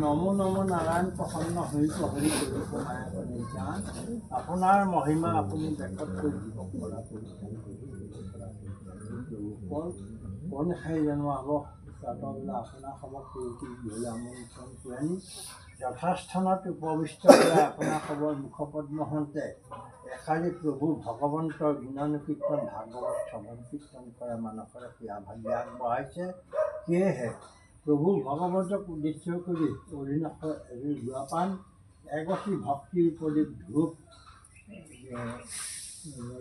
নমো নমো নাৰায়ণ প্ৰসন্ন হৈ হৰি কৰিব মায়া কৰি জ্ঞান আপোনাৰ মহিমা আপুনি দেশত কৰি দিব পৰা কণ খাই জনোৱাব প্ৰাতবেলা আপোনাৰ খবৰ কৰি আমন্ত্ৰণ কৰি যথাস্থানত উপবিষ্ট কৰি আপোনাৰ খবৰ মুখপদ্মহন্তে এষাৰি প্ৰভু ভগৱন্তৰ গুণানুকীৰ্তন ভাগৱত শ্ৰৱণ কীৰ্তন কৰা মানসৰে ক্ৰিয়া ভাগি আগবঢ়াইছে। সেয়েহে প্ৰভু ভগৱন্তক উদ্দেশ্য কৰি অৰিণাসৰ এবিল গুৱাপান এগছি ভক্তিৰ প্ৰদীপ ধূপ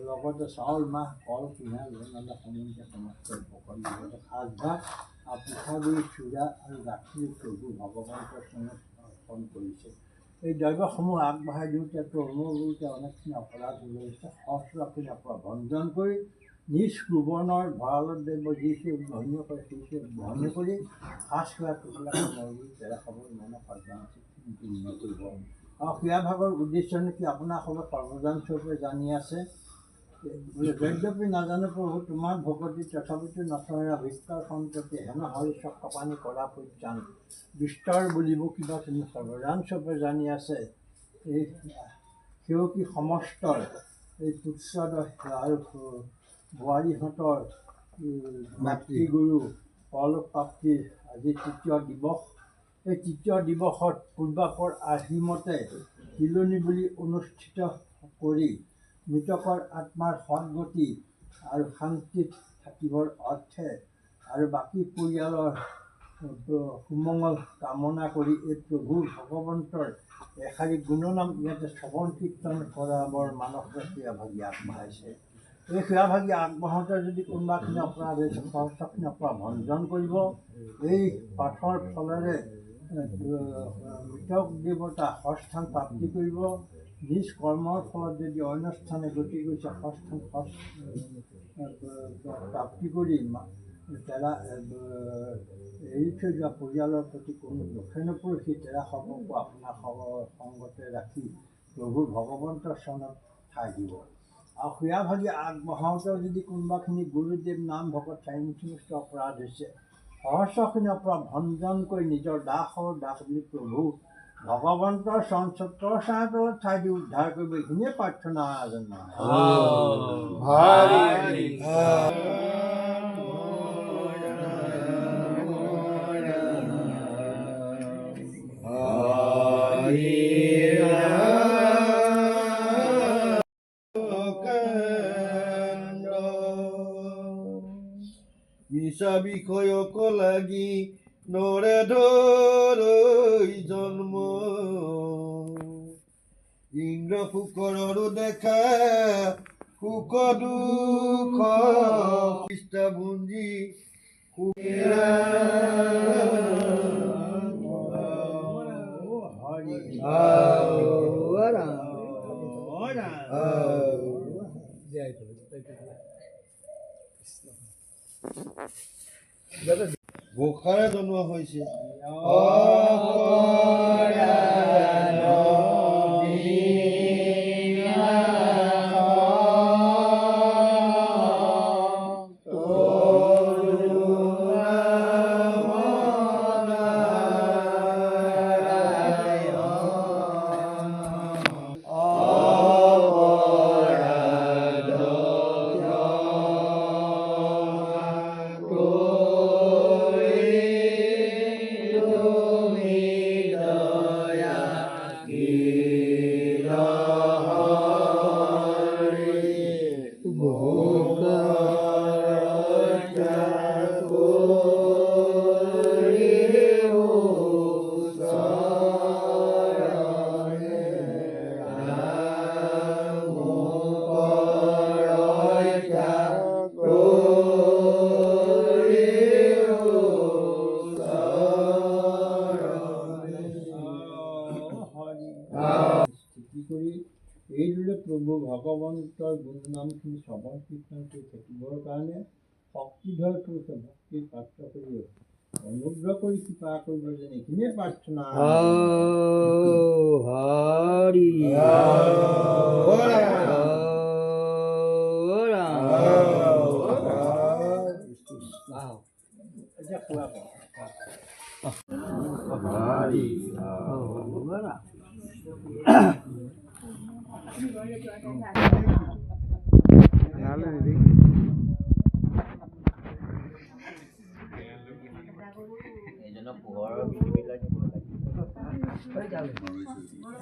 লগতে চাউল মাহ কল পিঁয়াজ বনালে সমন্বয় সমস্ত উপকৰণ লগতে সাজভাগ আৰু পিঠাগুড়ি চুৰা আৰু গাখীৰ প্ৰভু ভগৱন্তৰ চৰণত অৰ্পণ কৰিছে। এই দ্ৰব্যসমূহ আগবঢ়াই দিওঁতে অনুমোদনতে অনেকখিনি অপৰাধ ওলাইছে। সহস্ৰ আপুনি ভঞ্জন কৰি নিজ সুবৰ্ণৰ ভঁৰালত দ্ৰব্য যিছে গ্ৰহণীয় কৰে সেইছে গ্ৰহণীয় কৰি সাজ খোৱা টুকুৰাকৈ মৰুভূমি তেৰা খাবৰ মনৰ পূৰ্ণ কৰিব। আৰু ক্ৰিয়াভাগৰ উদ্দেশ্য নেকি আপোনাৰ সকলো কৰ্মদান স্বৰূপে জানি আছে। যদ্যপি নাজানো প্ৰভু তোমাৰ ভকতি তথাপিতো নচৰা ভিতৰ সন্ততি হেন হৰি চক্ৰপানী কৰা পৰিত্ৰাণ বিস্তৰ বুলিব কিবা তুমি সৰ্বদান স্বৰূপে জানি আছে। এই সেৱকী সমস্তৰ এই পুত্ৰ আৰু বোৱাৰীহঁতৰ মাতৃগুৰু পৰলোক প্ৰাপ্তিৰ আজি তৃতীয় দিৱস। এই তৃতীয় দিৱসত পূৰ্বাপৰ আৰ্হিমতে তিলনি বুলি অনুষ্ঠিত কৰি মৃতকৰ আত্মাৰ সদ্গতি আৰু শান্তিত থাকিবৰ অৰ্থে আৰু বাকী পৰিয়ালৰ সুমংগল কামনা কৰি এই প্ৰভু ভগৱন্তৰ এষাৰি গুণনাম ইয়াতে শ্ৰৱণ কীৰ্তন কৰাবৰ মানসৰে ক্ৰিয়াভাগী আগবঢ়াইছে। এই ক্ৰিয়াভাগী আগবঢ়াওঁতে যদি কোনোবাখিনি অপৰাধ হৈছে সহস্ৰখিনি অপৰাধ ভঞ্জন কৰিব। এই পাঠৰ ফলেৰে মৃতক দেৱতা সস্থান প্ৰাপ্তি কৰিব। নিজ কৰ্মৰ ফলত যদি অন্য স্থানে গতি কৰিছে সস্থান প্ৰাপ্তি কৰি তেৰা এই এৰি থৈ যোৱা পৰিয়ালৰ প্ৰতি কোনো দোষে নপৰখি তেৰা সৰ্বকো আপোনাৰ সংগতে ৰাখি প্ৰভু ভগৱন্তৰ চৰণত ঠাই দিব। আৰু সুয়া ভাগি আগবঢ়াওঁতে যদি কোনোবাখিনি গুৰুদেৱ নাম ভকত চাৰিমুঠিমুষ্টি অপৰাধ হৈছে, সহস্ৰখিনি অপৰাধ ভঞ্জন কৰি নিজৰ দাসৰ দাস বুলি প্ৰভু ভগৱন্তৰ চৰণ ছত্ৰৰ ছাঁৰ তলত ঠাই দি উদ্ধাৰ কৰিব, এইখিনিয়ে প্ৰাৰ্থনা জনায়। মিছা বিষয়ক লাগি নৰে ধৰৈ জন্ম, ইন্দ্ৰ শুকৰৰো দেখা সুখ দুখ কৃষ্ণ ভুঞ্জি ঘোষাৰে জনোৱা হৈছে। এইদৰে প্ৰভু ভগৱন্তৰ গুণনামখিনি শ্ৰৱণ কীৰ্তন কৰি থাকিবৰ কাৰণে শক্তিধৰ পুৰুষে ভক্তিৰ পাত্ৰ কৰি অনুগ্ৰহ কৰি কৃপা কৰিব যেন, এইখিনিয়ে প্ৰাৰ্থনা। এতিয়া খোৱা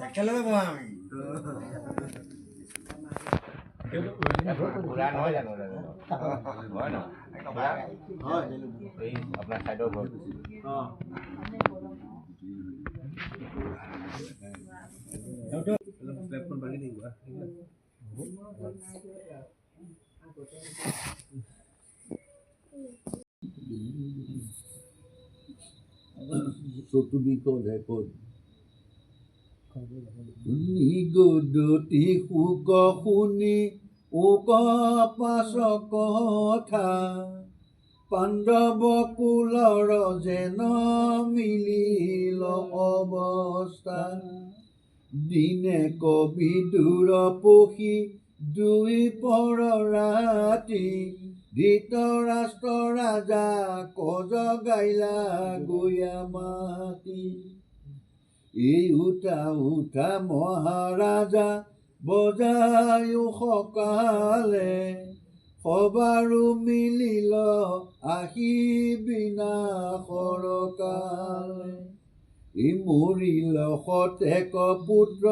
একেলগে বহা আমি আপোনাৰ চাইডৰ ঘৰ গদতি সুক শুনি উক পাছ কথা, পাণ্ডৱ কুলৰ যেন মিলিল অৱস্থা, দিনে কবি দূৰ পখি দুই পৰ ৰাতি, ধৃতৰাষ্ট্ৰ ৰাজা কজ গাইলা গয়া মাতি, এই উঠা উঠা মহাৰাজা বজায়ো সকালে, সবাৰো মিলিল আহি বিনাশৰ কালে, ই মৰিল শতেক পুত্ৰ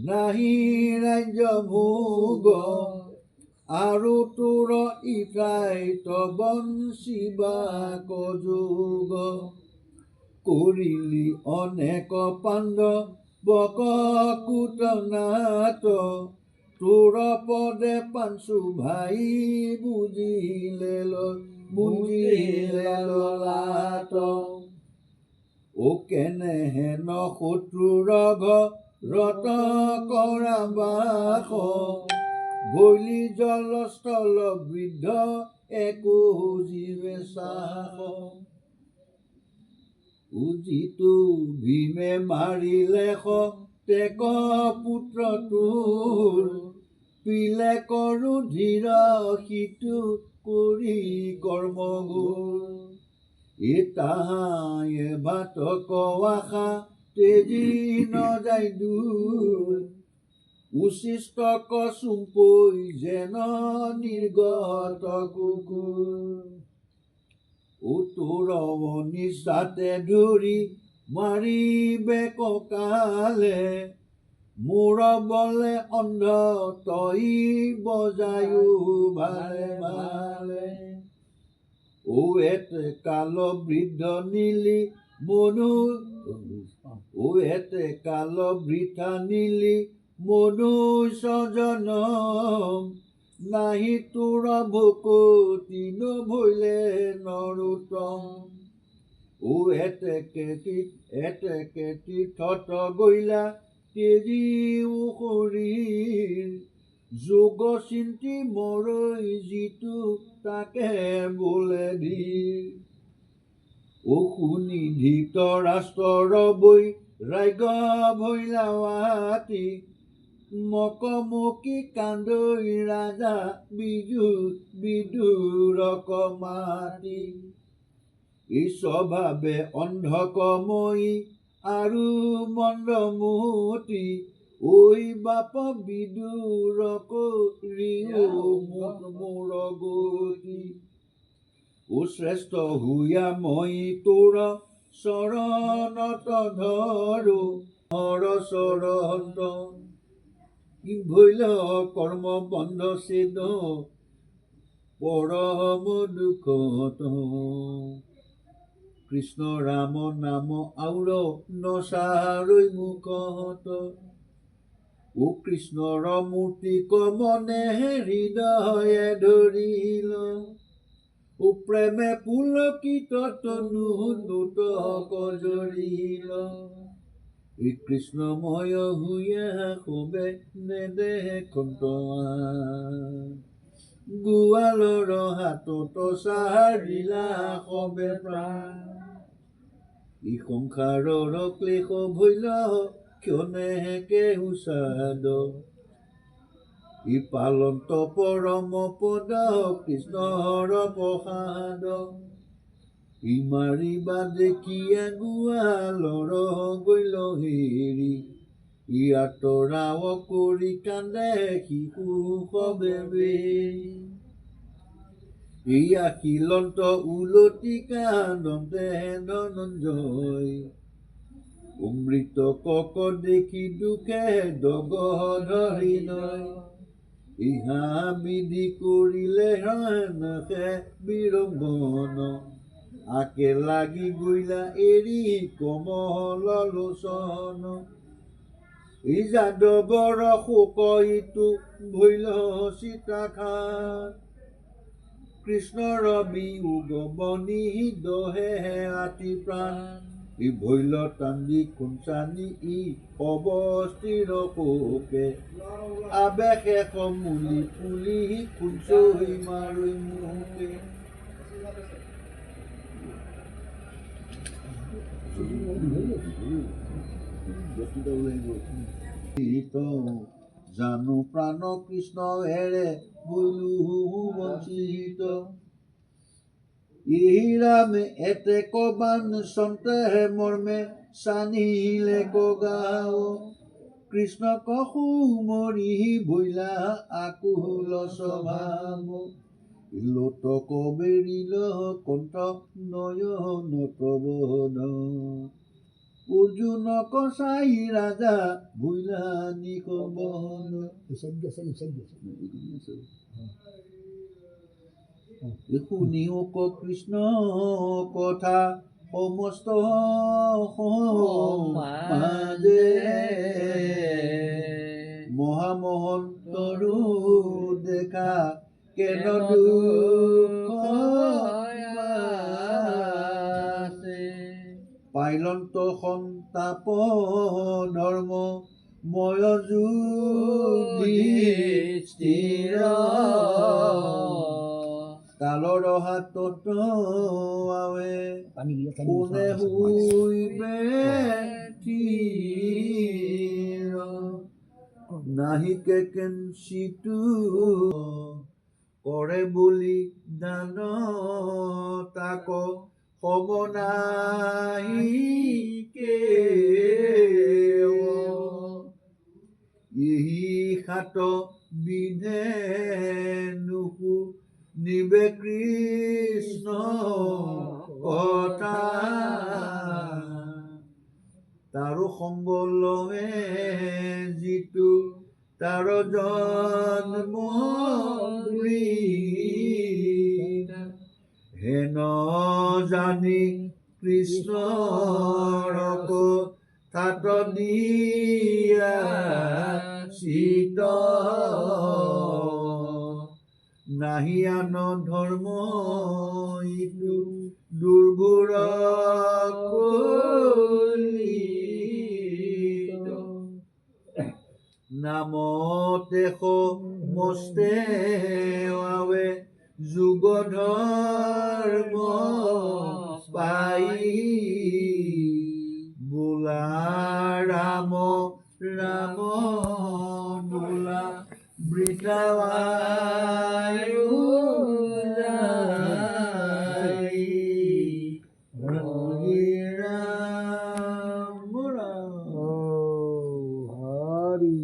নাহি ৰাজ্য ভোগ, আৰু তোৰ ইঠাই বঞ্চিবা কযোগ, কৰিলি অনেক পাণ্ডৱক কুটনাট, তোৰ পদে পাঞ্চু ভাই বুজিলে লাট, ও কেনেহেন শত্ৰুৰ ঘৰত কৰা বাস, বলি জলস্থল বৃদ্ধ একো জীৱে চাহ, উজিতো ভীমে মাৰিলে টেক পুত্ৰ তোৰ পিলে কৰো ধীৰ সিটো কৰি কৰ্মগুৰ তাহায়ে ভাত আশা তেজি নযায় দূৰ উচিষ্ট কচুম্পৈ যেন নিৰ্গত কুকুৰ তোৰ নিচাতে ধৰি মাৰিবে ককালে মোৰ বলে অন্ধ তই বজায়ো ভালে ভালে এতে কাল বৃদ্ধ নীলি মনু এতে কাল বৃথা নীলি মনুষ্যজন নাহি তোৰ ভকতি নভৈলে নৰোত্তম এতেকে তীৰ্থত গৈলা তেজি শৰীৰ যোগ চিন্তি মৰৈ যিটো তাকে বোলে ধীৰ শুনি ধৃতৰাষ্ট্ৰৰ বৈ ৰাজ্য ভৈলাৱাতি মকমকি কান্দৈ ৰাজা বিদুৰক মাতি স্বভাৱে অন্ধকময়ী আৰু মন্দমতি বাপ বিদুৰক মোৰ গতি শ্ৰেষ্ঠ হুয়া মই তোৰ চৰণত ধৰো হৰ চৰণত ভৈল কৰ্ম বন্ধ ছেদ পৰম দুখত কৃষ্ণ ৰাম নাম আউৰ নচাৰৈ মুখত কৃষ্ণৰ মূৰ্তিক মনে হৃদয়ে ধৰিল প্ৰেমে পুলকিত তনু নুত কজৰিল কৃষ্ণময় হুয়া সবে নেদেখন্ত গোৱালৰ হাতত চাৰিলা সবে প্ৰাণ সংসাৰৰ ক্লেশ ভৈল ক্ষণেকে হুচাদ পালন্ত পৰম পদ কৃষ্ণৰ প্ৰসাদ মাৰিবা দেখিয়া গোৱালৰ গৈল হেৰি আঁতৰাও কৰি কান্দে শিশু সবে বেৰি আখিলন্ত উলটি কান্দন্তে ধনঞ্জয় অমৃত কক দেখি দুখে দগ ধৰি নয় ইহা বিধি কৰিলে হেনকে বিৰংগন আকে লাগি গইলা এৰি কমল লোচন যাদৱৰ শোক ইটো ভৈল সীতাখাত কৃষ্ণৰ বিয়োগ বনি দহে আতি প্ৰাণ ভৈল তান্দি খুঞ্চানি অৱস্থিৰ শোকে আবেশে সমূলি পুলি খুঞ্চৈ মাৰৈ মুখে জানো প্ৰাণ কৃষ্ণ এৰে বৈলো বঞ্চিত ইৰামে এতে কবান সন্তে মৰ্মে চানিলে কগাও কৃষ্ণ কহু মৰি ভৈলা আকুল স্বভাৱ লোটক বেৰিল কণ্ঠ নয়নত বন অৰ্জুনক চাই ৰাজা ভৈলা নিকবন শুনিও কৃষ্ণ কথা সমস্ত সমাজে মহামহন্তৰো দেখা কেন পাইলন্ত সন্তাপ ধৰ্ম ময় যুধিষ্ঠিৰ তালৰ হাতত আৱে কোনে শুইবে থিৰ নাহিকে কেঞ্চিটো কৰে বুলি দান তাক হ'ব নাহিকে ইহি সাত বিধে নুকু নিবে কৃষ্ণ কথা তাৰো সংগ লয়ে যিটো তাৰ জন্ম হেন জানি কৃষ্ণৰক তাত দিয়া চিত নাহি আন ধৰ্ম ইটো দুৰ্গুৰ নামতে মস্তে আৱে যুগ ধৰ্ম পাই বোলা ৰাম ৰাম বোলা বৃতাবায়ু হৰি ৰাম ৰাম হৰি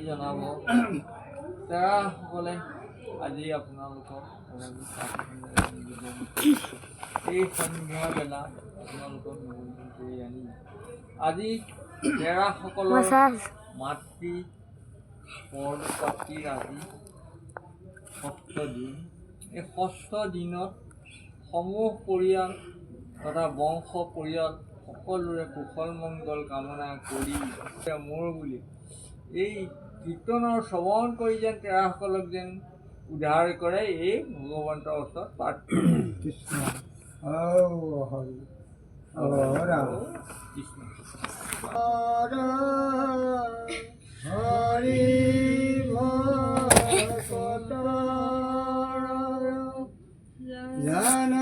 জনাব সকলে আজি আপোনালোকক এই সন্ধিয়া বেলা আপোনালোকক নিমন্ত্ৰণ কৰি আনি আজি সকলৰ মাতৃ পৰপাতিৰ আজি ষষ্ঠ দিন এই ষষ্ঠ দিনত সমূহ পৰিয়াল তথা বংশ পৰিয়াল সকলোৰে কুশল মংগল কামনা কৰি মোৰ বুলি এই কীৰ্তনৰ শ্ৰৱণ কৰি যেন তেৰাসকলক যেন উদ্ধাৰ কৰে এই ভগৱন্তৰ ওচৰত প্ৰাৰ্থনা কৃষ্ণ হৰি ৰাম কৃষ্ণ হৰি ভকত জান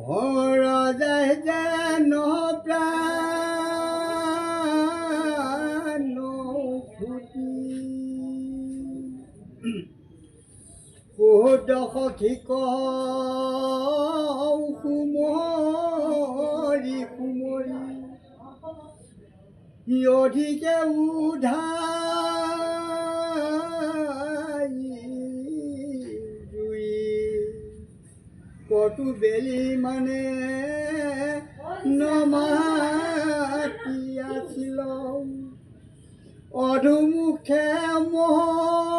হৰজাই যেন প্ৰাণ ফুটি সখীক সুমৰি সুমৰি অধিকে উধাই কটু বেলি মানে নমাতি আছিল অধুমুখে মৌন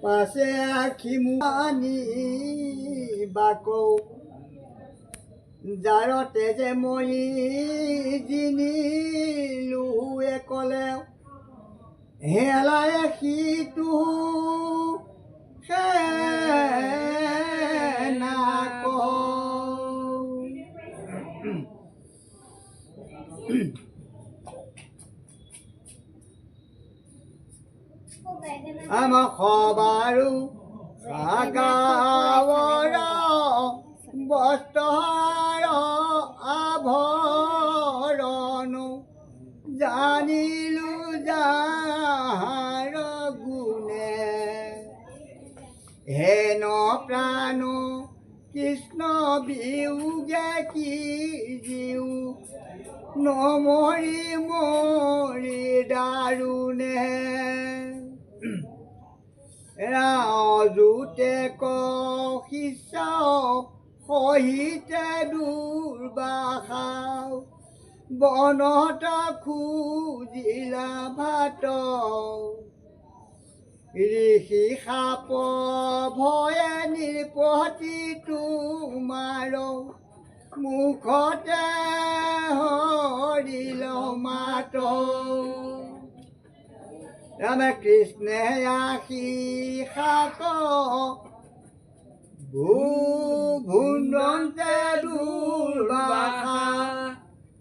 পাছে আখি মুনি বাকৌ যাৰ তেজে মই জিনিলোৱে ক'লে হেলায় সিটো আমাৰ সবাৰো সাগাৱৰ বস্ত্ৰ আভৰণ জানিলো যাৰ গুণে হেন প্ৰাণ কৃষ্ণ বিয়োগে কি জীও নমৰি মৰি দাৰুণে ৰাজুতে শিষ্য সহিতে দুৰ্বাসা বনত খুজিলা ভাত ঋষি সাপ ভয়ে নিপতি তোমাৰ মুখতে হৰিল মাত ৰামে কৃষ্ণে আশী শাক ভুণ্ডন্তে দুৰ্বাসা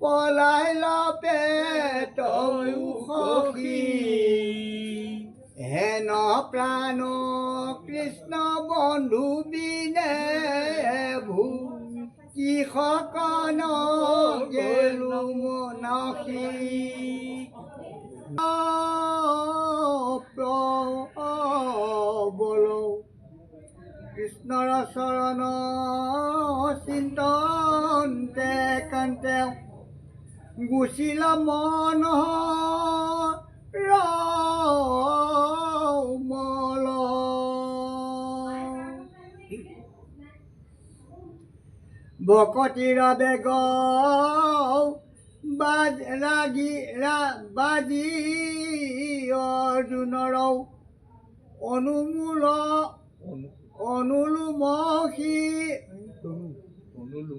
পলাইল পেট সখী হেন প্ৰাণ কৃষ্ণ বন্ধু বিনে ভূ কি সকন গেলো মনসী প্ৰবল কৃষ্ণৰ চৰণ চিন্তন্তে কান্তে গুচিল মন ৰমল ভকতিৰ বেগ বাজি অৰ্জুনৰ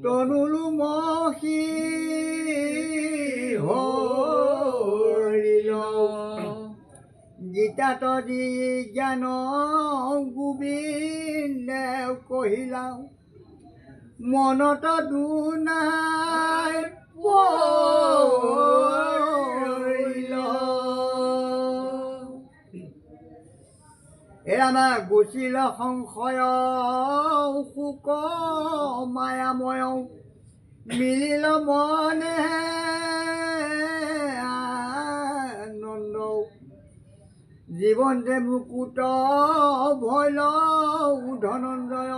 অনুলোমসী হৰিল গীতাত দি জ্ঞান গোবিন্দে কহিলা মনত দুনাই পৰিল এৰামা গুচিল সংশয় শোক মায়াময় মিলিল মনে আনন্দ জীৱনতে মুকুট ভৈল ধনঞ্জয়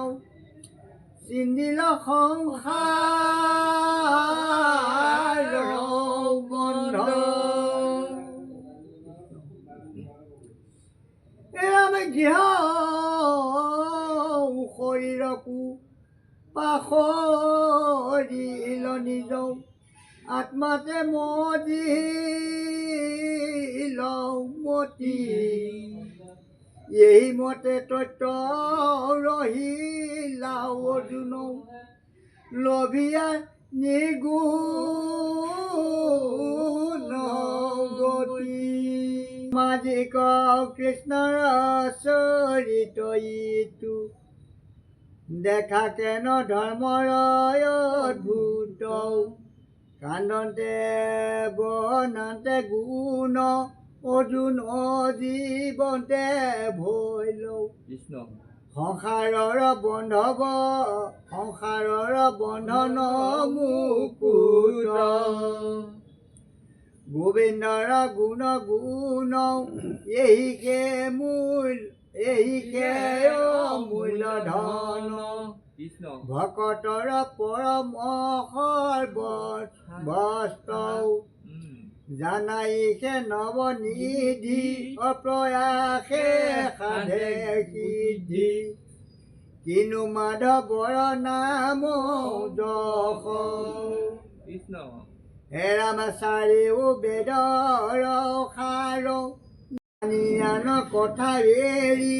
চিন্দিল সংসাৰ বন্ধ এৰামে গৃহ শৰীৰকো পাহৰিল নিজ আত্মাতে মজিল মতি এই মতে তত্ত্ব ৰহিলা অৰ্জুন লভিয়া নিগুণ গতি সামাজিক কৃষ্ণৰ চৰিত ইটো দেখা কেন ধৰ্মৰ অদ্ভুত কান্দন্তে বনান্তে গুণ অৰ্জুন জীৱন্তে ভৈল সংসাৰৰ বন্ধন মুকুট গোবিন্দৰ গুণ এহিকে অমূল্য ধন ভকতৰ পৰম সৰ্বস্ত জানাইছে নৱনিধি অপ্ৰয়াসে সাধে সিদ্ধি কিনো মাধৱৰ নাম যশ হেৰাম চাৰিও বেদৰ সাৰ জ্ঞান কথা এৰি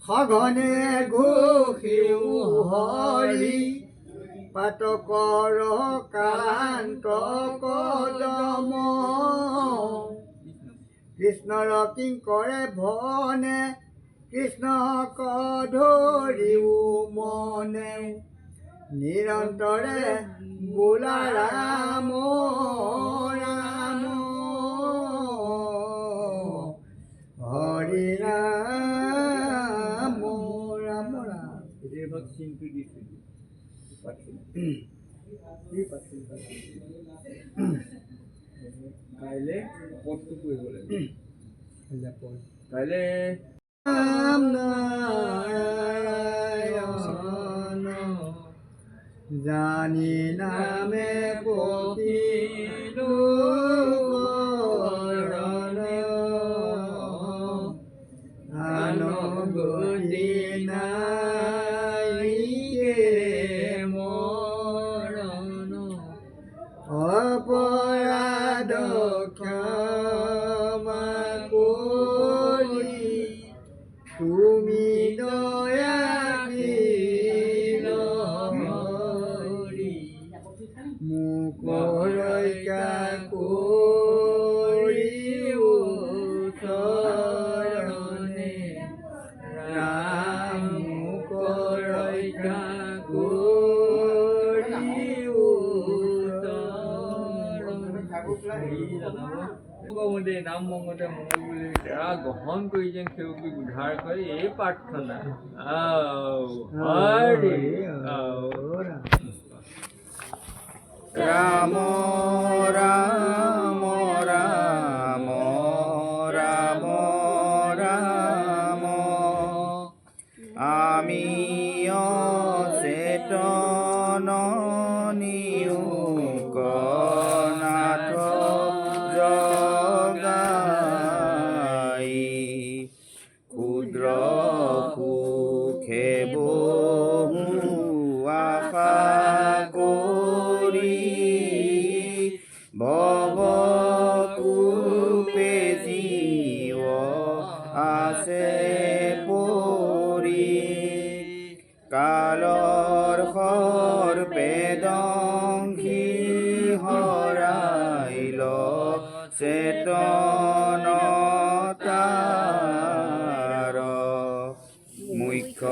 সঘনে ঘোষিও হৰি পাতকৰ কান্ত কদম কৃষ্ণৰ কিংকৰে ভনে কৃষ্ণক ধৰিও মনে নিৰন্তৰে বোলা ৰাম ৰাম হৰি ৰাম ৰাম ৰাম। ৰেভত চিনটো দিছোঁ কাইলৈ পদটো কৰিব লাগিব কাইলৈ ৰাম নাৰায়ণ জানি নামে পতিলো শৰণ আন গতি নাই মৰণ অপৰাধ ক্ষমা কৰি তুমি দয়াশীল হৰি মোক ৰক্ষা কৰি চৰণে ৰাম মোক ৰক্ষা কৰি চৰণে নাম মংগতে মঙ্গল বুলি গ্ৰহণ কৰি যেন সেউকি উদ্ধাৰ কৰি এই প্ৰাৰ্থনা হৰি ৰাম ৰাম ৰাম ৰাম ৰাম আমি চেতন নিয়োগ নাথ জগাই ক্ষুদ্ৰ সুখে বহু আশা কৰি ভৱকূপে জীৱ আছে পৰি কালৰ সৰ্পেদংশী হৰাইল চেতনতাৰ মুখ্য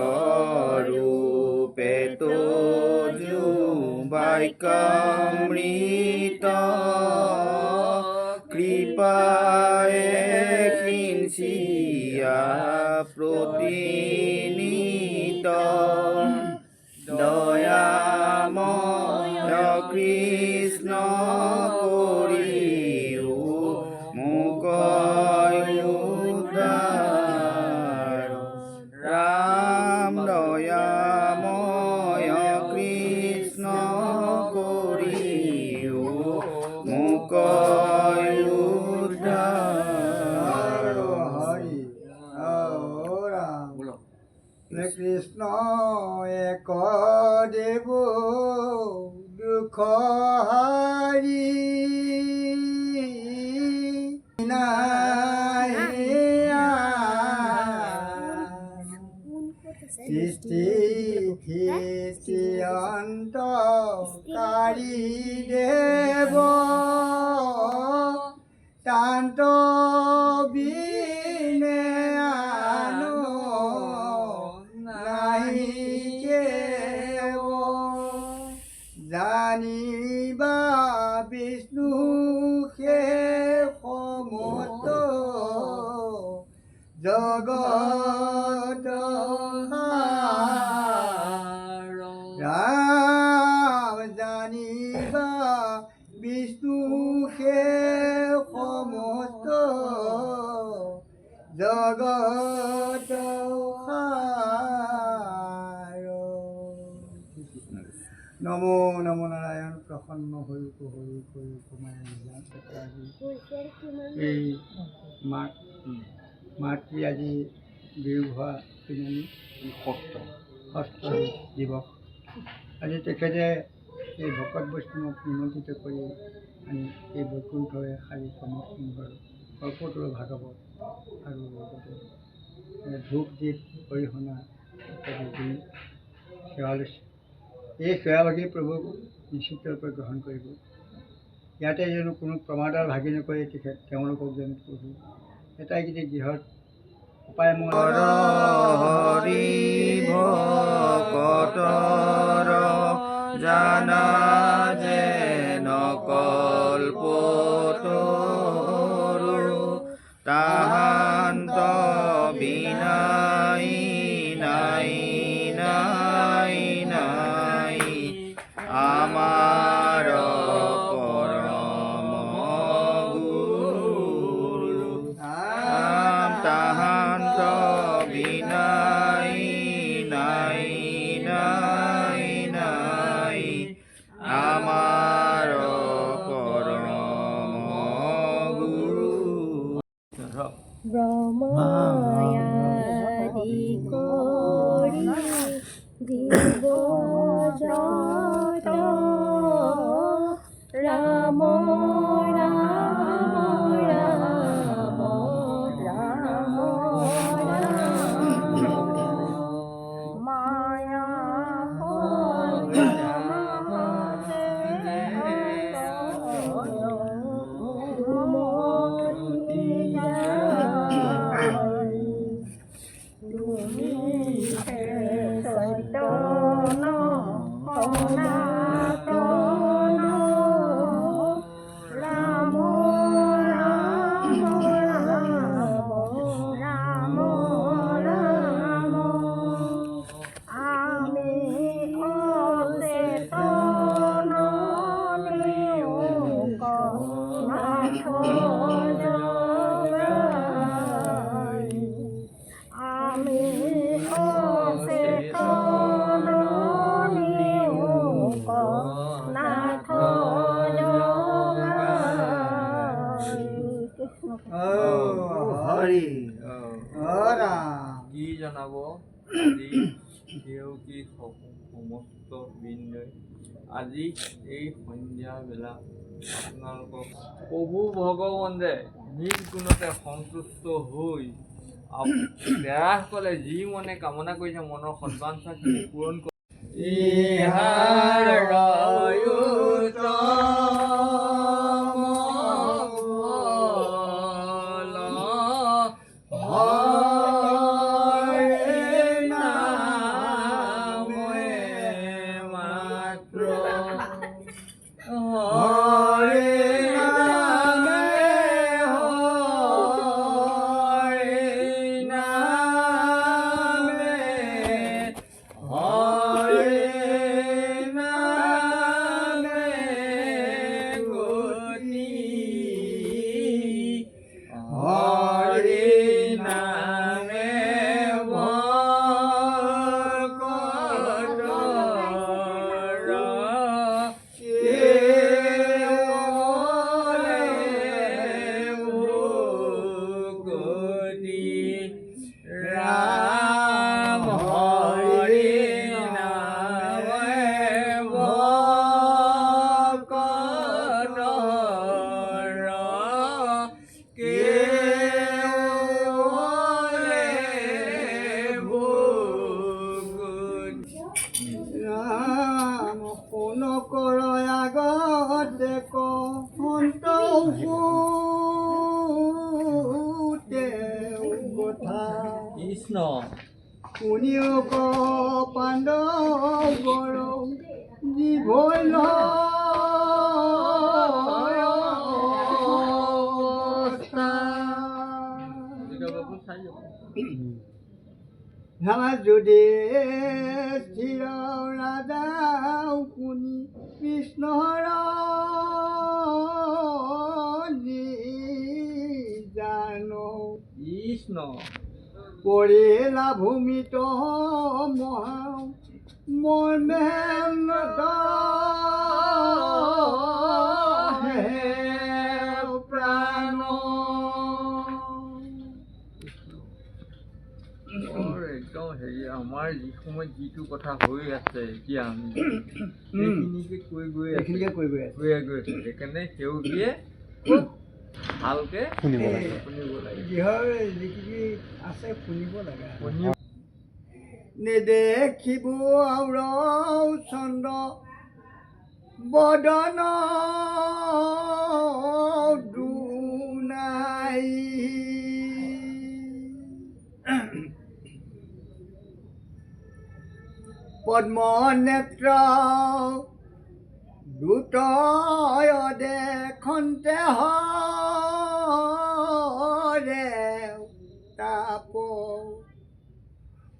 ৰূপে তোজো বাক্যামৃত কৃপায়ে সিঞ্চিয়া প্ৰতিনিত দয়াময় কৃষ্ণ কৰিও মোক উদ্ধাৰ ৰাম দয়াময় কৃষ্ণ কৰিও মোক উদ্ধাৰ হৰি ৰাম কৃষ্ণ এক দেৱ দুখ হাৰি নাই সৃষ্টি স্থিতি অন্তকাৰী দেৱ তান্ত বিনে আনো নাহি কেৱ জানিবা বিষ্ণু সমত জগত ৰাম জানিবা বিষ্ণু সমত জগত নমো নমো নাৰায়ণ প্ৰসন্ন হৈ এই মাতৃ আজি বিয়োগ হোৱা দিনানি ষষ্ঠ দিৱস আজি তেখেতে এই ভকত বৈষ্ণৱক নিমন্ত্ৰিত কৰি আমি এই বৈকুণ্ঠৰে শাৰী সমৰ্থনগৰ কল্পতৰু ভাগৱত আৰু লগতে ধূপ দীপ অৰিহণা ইত্যাদি দি সেৱা লৈছে। এই সেৱাভাগী প্ৰভুক নিশ্চিত ৰূপে গ্ৰহণ কৰিব। ইয়াতে যেন কোনো প্ৰমাদৰ ভাগি নকৰে তেখেত তেওঁলোকক যেন প্ৰভু এটাই যদি গৃহত উপায় হৰি ভকতৰ জানা যেন কল্পতৰু তাহান্ত নাই নাই নাই নাই আমাৰ পৰম গুৰু। ব্ৰহ্মায়াদি কৰি জীৱ জগত ৰাম ৰাম ৰাম ৰাম ৰাম মায়া হৰি কি জনাব আজি সেউকী সমস্ত বৃন্দই আজি এই সন্ধ্যা বেলা আপোনালোকক প্ৰভু ভগৱন্তে নিজ গুণতে সন্তুষ্ট হৈ তেৰাসকলে যি মনে কামনা কৰিছে মনৰ সদ্বাঞ্ছাখিনি পূৰণ কৰি ৰাম শুন কৰ আগতে কন্ত কথা কৃষ্ণ শুনিও ক পাণ্ডৱৰ জীৱন যদি স্থিৰ ৰাজাও শুনি কৃষ্ণৰ জানো কৃষ্ণ পৰিলা ভূমিত মহা মৰ্মেন্দ্ৰ প্ৰাণ একদম হেৰি আমাৰ যি সময়ত যিটো কথা হৈ আছে এতিয়া আমি সেইখিনিকে কৈ গৈ আছো সেইকাৰণে সেউকীয়ে খুব ভালকে শুনিব লাগে যিহৰ যিখিনি আছে শুনিব লাগে নেদেখিব আৰু চন্দ্ৰ বদন দুনাই পদ্ম নেত্ৰ দ্ৰুত দেখন্তে হৰে তাপ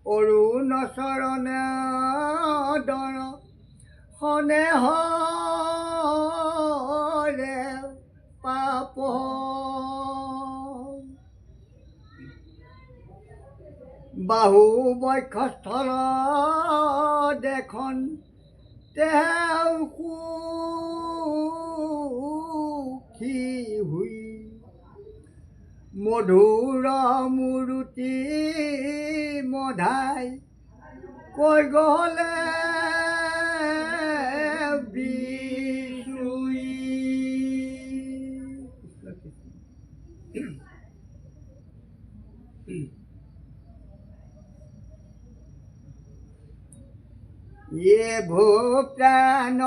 অৰুণ চৰণে দৰ হনে হৰে পাপ বাহু বক্ষস্থলত এখন তেওঁ সুখী হুই মধুৰ মূৰ্তি মধাই কৈ গ'লে বিচুই। ये भूप्राण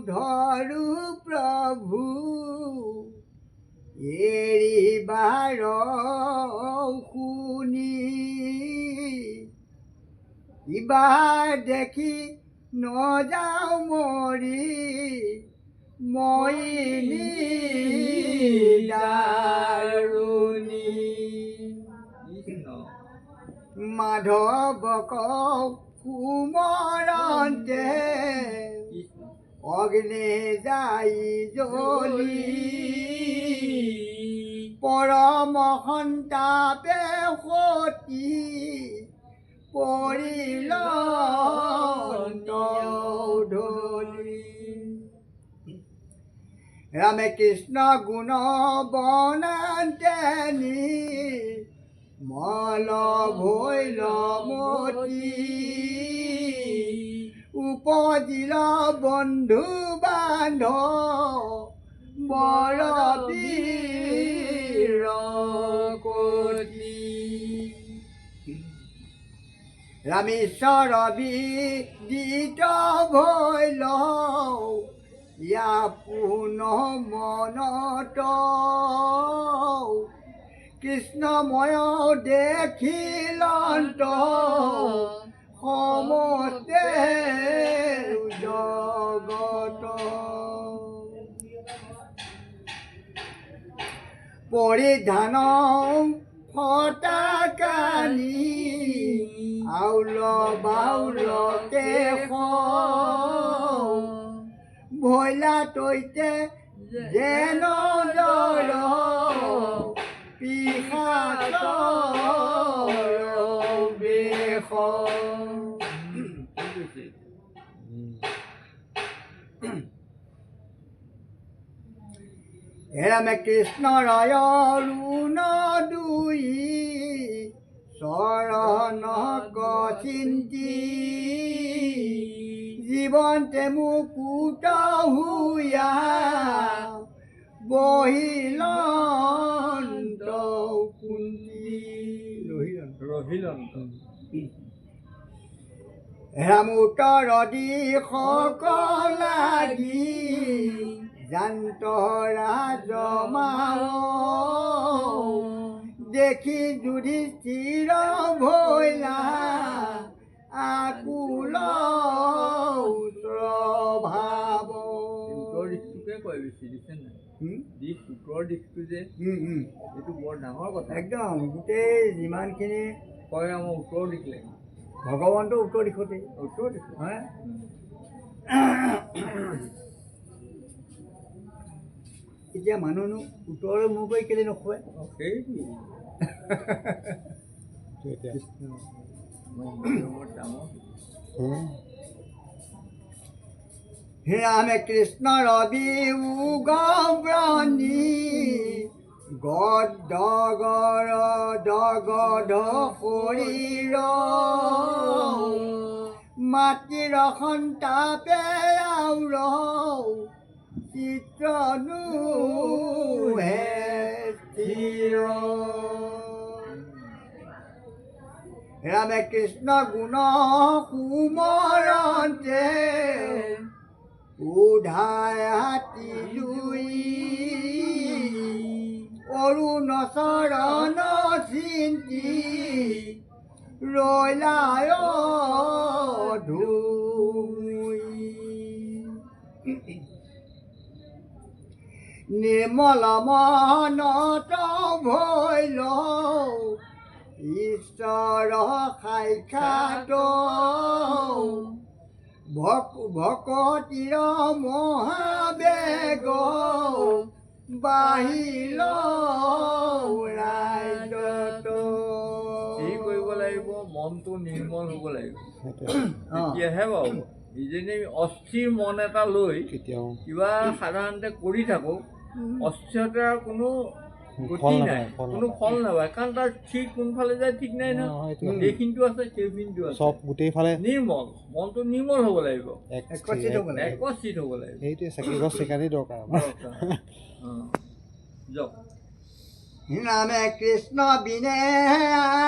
धरु प्रभु एरिबार শুনি ইবাৰ দেখি নযাওঁ মৰি মই দাৰুণী। মাধৱক কুমৰন্তে অগ্নি যাই জ্বলি পৰম সন্তাপে সতী পৰিল ধলি। ৰামে কৃষ্ণ গুণ বনান্তেনি মল ভৈল মতি উপজিল বন্ধু বান্ধৱ বৰ বীৰ কতি। ৰামেশ্বৰ বিদিত ভৈল ইয়া পুনঃ মনত কৃষ্ণময় দেখিলন্ত সমস্তে জগত। পৰিধান ফটাকানি আউল বাউল কেশ ভৈলা তৈতে যেন জৰ পিশাচৰ বেশ। ৰামে কৃষ্ণ ৰায় ৰুণ দুই চৰণ চিন্তি জীৱন্তে মুকুট হুয়া বহিলন্ত কুন্তি। ৰহিলন্ত হেমুতৰ দিশক লাগি জান্তৰা জমাও দেখি যুধিষ্ঠিৰ ভৈলা আকুল স্বভাৱ। উত্তৰ দিশটোকে কয় বেছি দিছে নাই দিশ উত্তৰ দিশটো যে এইটো বৰ ডাঙৰ কথা। একদম গোটেই যিমানখিনি কয় আমাৰ উত্তৰ দিশ লাগে ভগৱন্তৰ উত্তৰ দিশতে উত্তৰ দিশ হয়। এতিয়া মানুহনো উত্তৰৰ মুখ কৰি কেলৈ নোখোৱাই? হে ৰামে কৃষ্ণ ৰবি উগব্ৰণী গদগৰ দগধ শৰীৰ মাটিৰ সন্তাপে আউৰ চিত্ৰনো হে স্থিৰ। ৰামে কৃষ্ণ গুণ সুমৰন্তে উধাই হাতী জুই অৰুণ চৰণ চিন্তি ৰৈলায় ধুই। নিৰ্মল মনত ভৈল ঈশ্বৰ সাক্ষাৎ ভকতিৰ মহাবেগ বাহিল ৰাজ্যত। কৰিব লাগিব, মনটো নিৰ্মল হ'ব লাগিব, তেতিয়াহে পাব। ইজনে অস্থিৰ মন এটা লৈ কিবা সাধাৰণতে কৰি থাকোঁ, অস্থিৰতাৰ কোনো গতি নাই, কোনো ফল নাপায়, কাৰণ তাৰ ঠিক কোনফালে যায় ঠিক নাই নহয়। এইখিনিটো আছে, সেইখিনিটো আছে, গোটেইফালে নিৰ্মল, মনটো নিৰ্মল হ'ব লাগিব, একচিত হ'ব লাগে। একচিত হ'ব লাগিব। সেইটোৱে চাকি গছ চিকাৰী দৰকাৰ যাওক। নামে কৃষ্ণ বিনে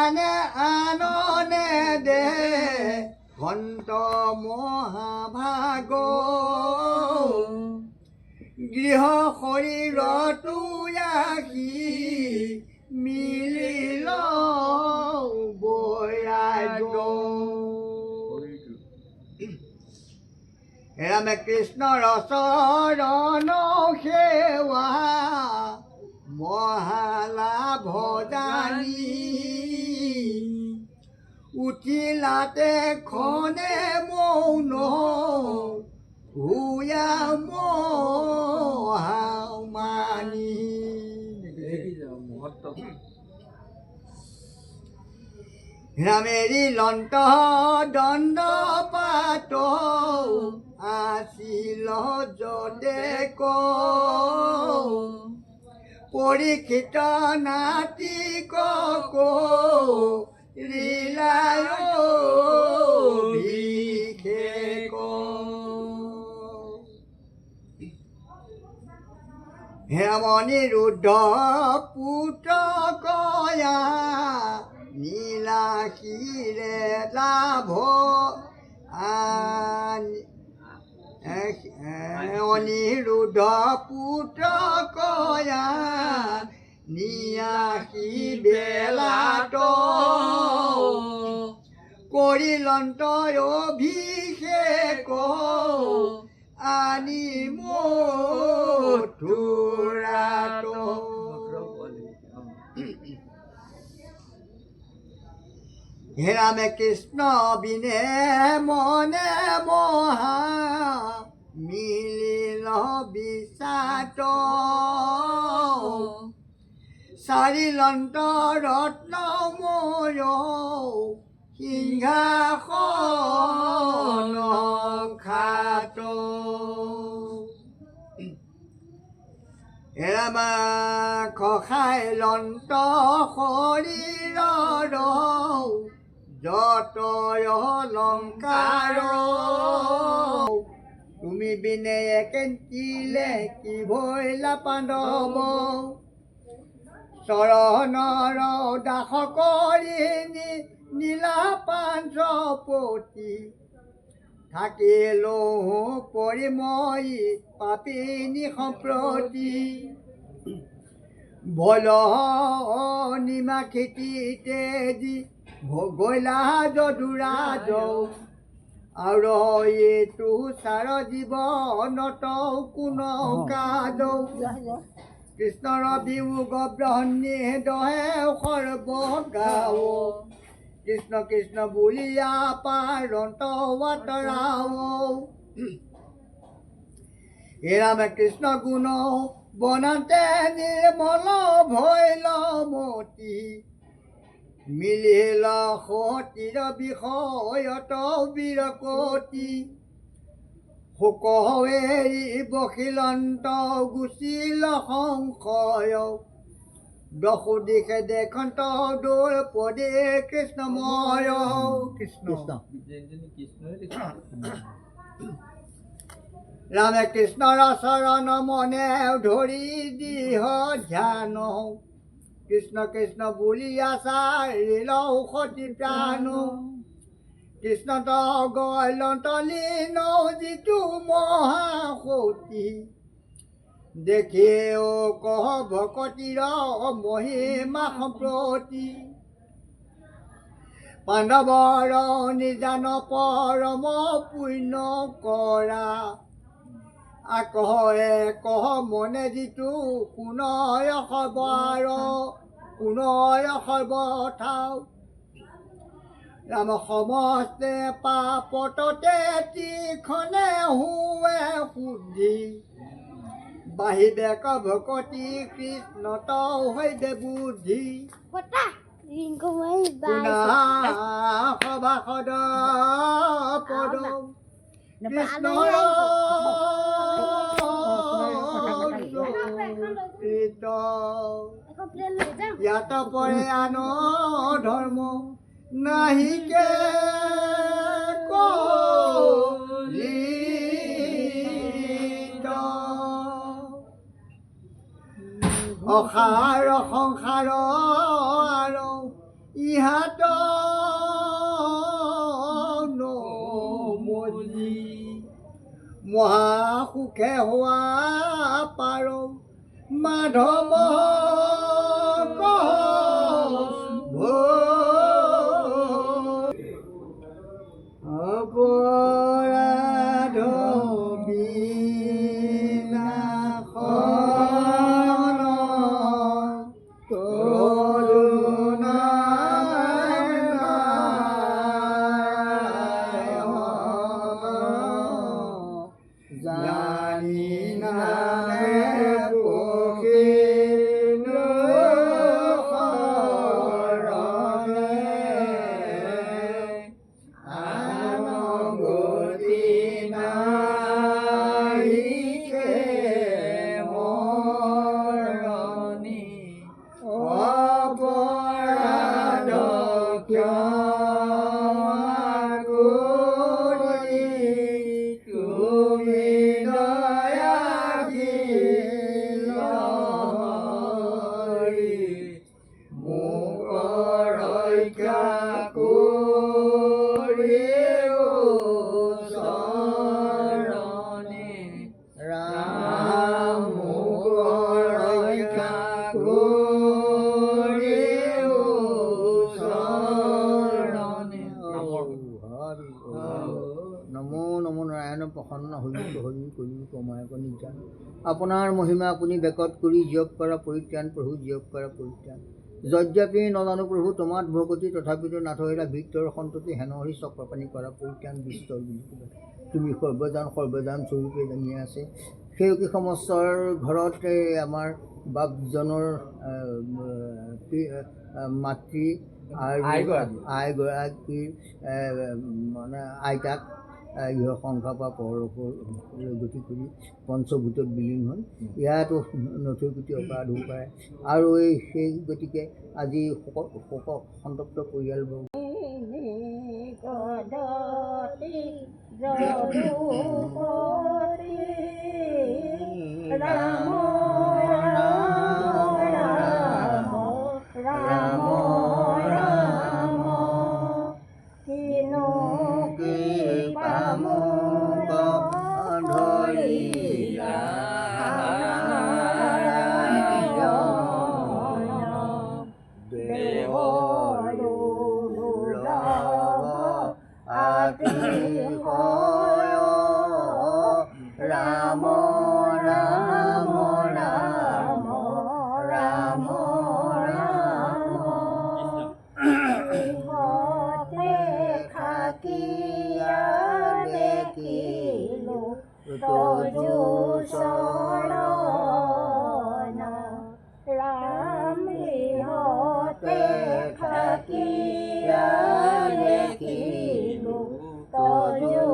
আনে আননে দে ঘণ্ট মহাভাগ গৃহ শৰীৰতো ৰাখি মিলিল বৈৰাগ্য। ৰামে কৃষ্ণৰ চৰণ সেৱা মহালাভ জানি উঠিলাতে খনে মৌন হুয়া মহামানি। ৰামেৰি লন্ত দণ্ড পাত আছিল যতে ক পৰীক্ষিত নাতিক লীলায় বিশেষ। হেমনিৰুদ্ধ পুত্ৰ কয়া নীলাশিৰে লাভ অনিৰুদ্ধ পুত্ৰ কয়া নিয়াসী বেলাত কৰিলন্ত অভিষেক আনি মথুৰাত। হে ৰামে কৃষ্ণ বিনে মনে মহা মিলিল বিচাত চাৰিলন্ত ৰত্নময় সিংহাসন খাত। ৰামা খখাই লন্ত শৰীৰৰ যত অলংকাৰ তুমি বিনে কেন্তিলে কি ভৈলা পাণ্ডৱ চৰণৰ দাস কৰি নীলা পাঞ্চপতি থাকিলো পৰিময়ী পাপিনী সম্প্ৰতি ভল নিমাখিতিতে দি ভগৈলা যদুৰাজ আৰু এইটো চাৰ জীৱনত কোনো কাজ কৃষ্ণৰ বিয়োগ ব্ৰহ্মী দহে সৰ্ব গাও কৃষ্ণ কৃষ্ণ বুলিয়া পাৰন্ত আঁতৰাও। হে ৰামে কৃষ্ণ গুণ বনাতে নিৰ্মল ভৈল মতি মিলিল সতীৰ বিষয়ত বিৰকতি শোক এৰি বখিলন্ত গুচিল সংশয় দশো দিশে দেখন্ত দ্ৰৌপদী কৃষ্ণময়। কৃষ্ণ ৰামে কৃষ্ণৰ চৰণ মনে ধৰি দিহ ধ্যান কৃষ্ণ কৃষ্ণ বুলিয়া চাৰিল সতী প্ৰাণ কৃষ্ণ গলন্ত লীন যিটো মহাসতী দেখেও কহ ভকতিৰ মহিমা সম্প্ৰতি পাণ্ডৱৰ নিজান পৰম পুণ্য কৰা আকহে কহ মনে যিটো কোনয় খবৰ কোনয় সৰ্বঠাও ৰাম সমস্তে পাপততে তীখনে হুৱে শুদ্ধি বাহিবে ভকতি কৃষ্ণত হৈবে বুদ্ধি ৰিংকুমাৰী পুনা সভাসদ পদম কৃষ্ণৰ কৃত ইয়াত পৰে আন ধৰ্ম নাহিকে কলিত অসাৰ সংসাৰ আৰু ইহাত নমলি মহাসুখে হোৱা পাৰ মাধৱ অপৰাধ বিনাশন কৰুণাময় জানি নামে নমো নমো নাৰায়ণ প্ৰসন্ন হৰি হৰি কৰি কমায়ক নিজান আপোনাৰ মহিমা আপুনি বেকত কৰি জীয়ক কৰা পৰিত্ৰাণ প্ৰভু জীয়ক কৰা পৰিত্ৰাণ যদ্যপি নজানো প্ৰভু তোমাত ভগতি তথাপিতো নাথৰিলা ভিতৰ সন্ততি হেনহৰি চক্ৰপাণী কৰা পৰিত্ৰাণ বিস্তৰ বুলি তুমি সৰ্বজান স্বৰূপে জানি আছে সেইকি সমস্তৰ ঘৰত আমাৰ বাপজনৰ মাতৃ আইগৰাকীৰ মানে আইতাক ইহৰ সংসাৰ পৰা পৰলোকলৈ গতি কৰি পঞ্চভূতত বিলীন হ'ল ইয়াতো নথৈ অপৰাধ হ'ব পাৰে আৰু সেই গতিকে আজি শোক সন্তপ্ত পৰিয়ালবোৰ ৰাম ৰাম ৰাম ৰাম ৰাম হতে থাকিয়া দেখিলো তজু শৰণ ৰাম হতে থাকিয়া দেখিলো তজু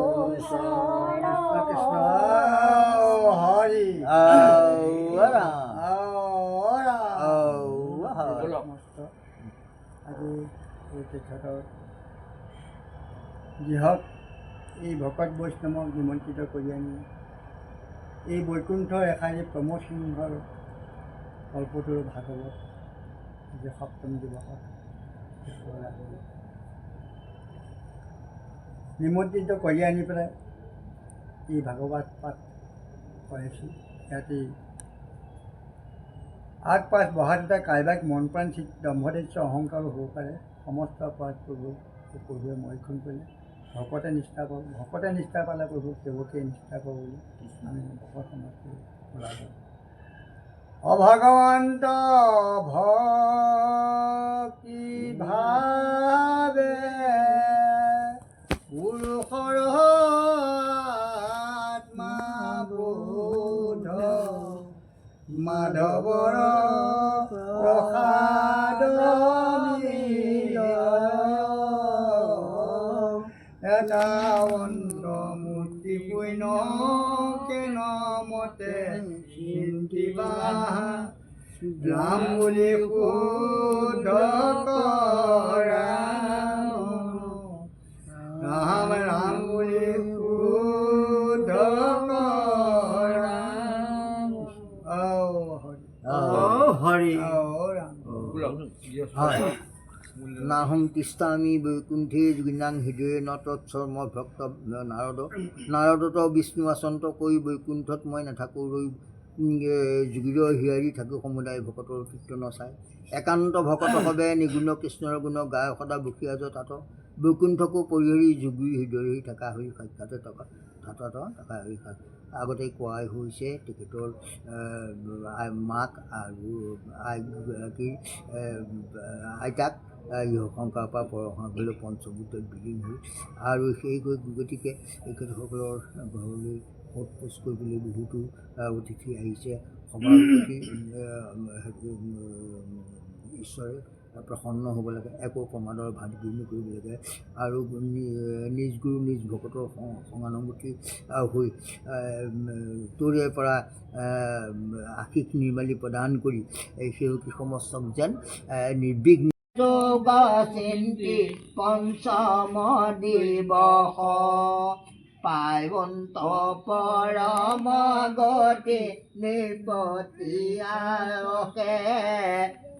শৰণ হৰি আজি এই তেখেতৰ যিহক এই ভকত বৈষ্ণৱক নিমন্ত্ৰিত কৰি আনি এই বৈকুণ্ঠ ৰেখাৰী প্ৰমোদ সিংহৰ কল্পতৰু ভাগৱত যে সপ্তম দিৱসত নিমন্ত্ৰিত কৰি আনি পেলাই এই ভাগৱত পাঠ কৰাইছোঁ ইয়াতে আগ পাছ বহা দুটা কাইবাক মন প্ৰাণ দম্ভদেশ্য অহংকাৰো হ'ব পাৰে সমস্ত অপৰাধ প্ৰভুৱে মৰীক্ষণ কৰিলে ভকতে নিষ্ঠা পালে প্ৰভু সেৱকে নিষ্ঠা পাব বুলি আমি ভকত সমাজ ওলাব অভগৱন্ত ভক্তি ভাবে পুৰুষৰ আত্মা বোধ মাধৱৰ প্ৰসাদ এটা অন্তমূৰ্তি পূৰ্ণ কেন মতে চিন্তিবা ৰাম বুলি শুদ্ধ কৰা ৰাম ৰাম বুলি শুদ্ধ কৰা হৰি ৰাম নাহং তিষ্ঠামি বৈকুণ্ঠে যোগিনাং হৃদয়ে ন তৎসৰ্ম ভক্ত নাৰদত বিষ্ণু আচন্ত কৰি বৈকুণ্ঠত মই নাথাকোঁ ৰৈ যোগীৰ হিয়াৰি থাকোঁ সমুদায় ভকতৰ কীৰ্তন চাই একান্ত ভকত সবে নিগুণ কৃষ্ণৰ গুণ গায় সদা বসিয়া তাত বৈকুণ্ঠকো পৰিহৰি যোগী হৃদয় থকা হৈ সাক্ষাতে থকা থকা হৈ আগতে কোৱাই হৈছে তেখেতৰ মাক আৰু আইগৰাকীৰ আইতাক শংকাৰ পৰা পৰশালৈ পঞ্চভূতত বিলীন হৈ আৰু সেই গতিকে তেখেতসকলৰ ঘৰলৈ সোধ পোছ কৰিবলৈ বহুতো অতিথি আহিছে সভাৰ প্ৰতি ঈশ্বৰে প্ৰসন্ন হ'ব লাগে একো প্ৰমাদৰ ভাত বিনি কৰিব লাগে আৰু নিজ গুৰু নিজ ভকতৰ সমানুভূতি হৈ তোৰে পৰা আশীষ নিৰ্মালি প্ৰদান কৰি সেউকী সমস্তক যেন নিৰ্বিঘ্ন যোগ চিন্তি পঞ্চম দিৱস পায়ন্ত পৰম গতি নিপতি আৰকে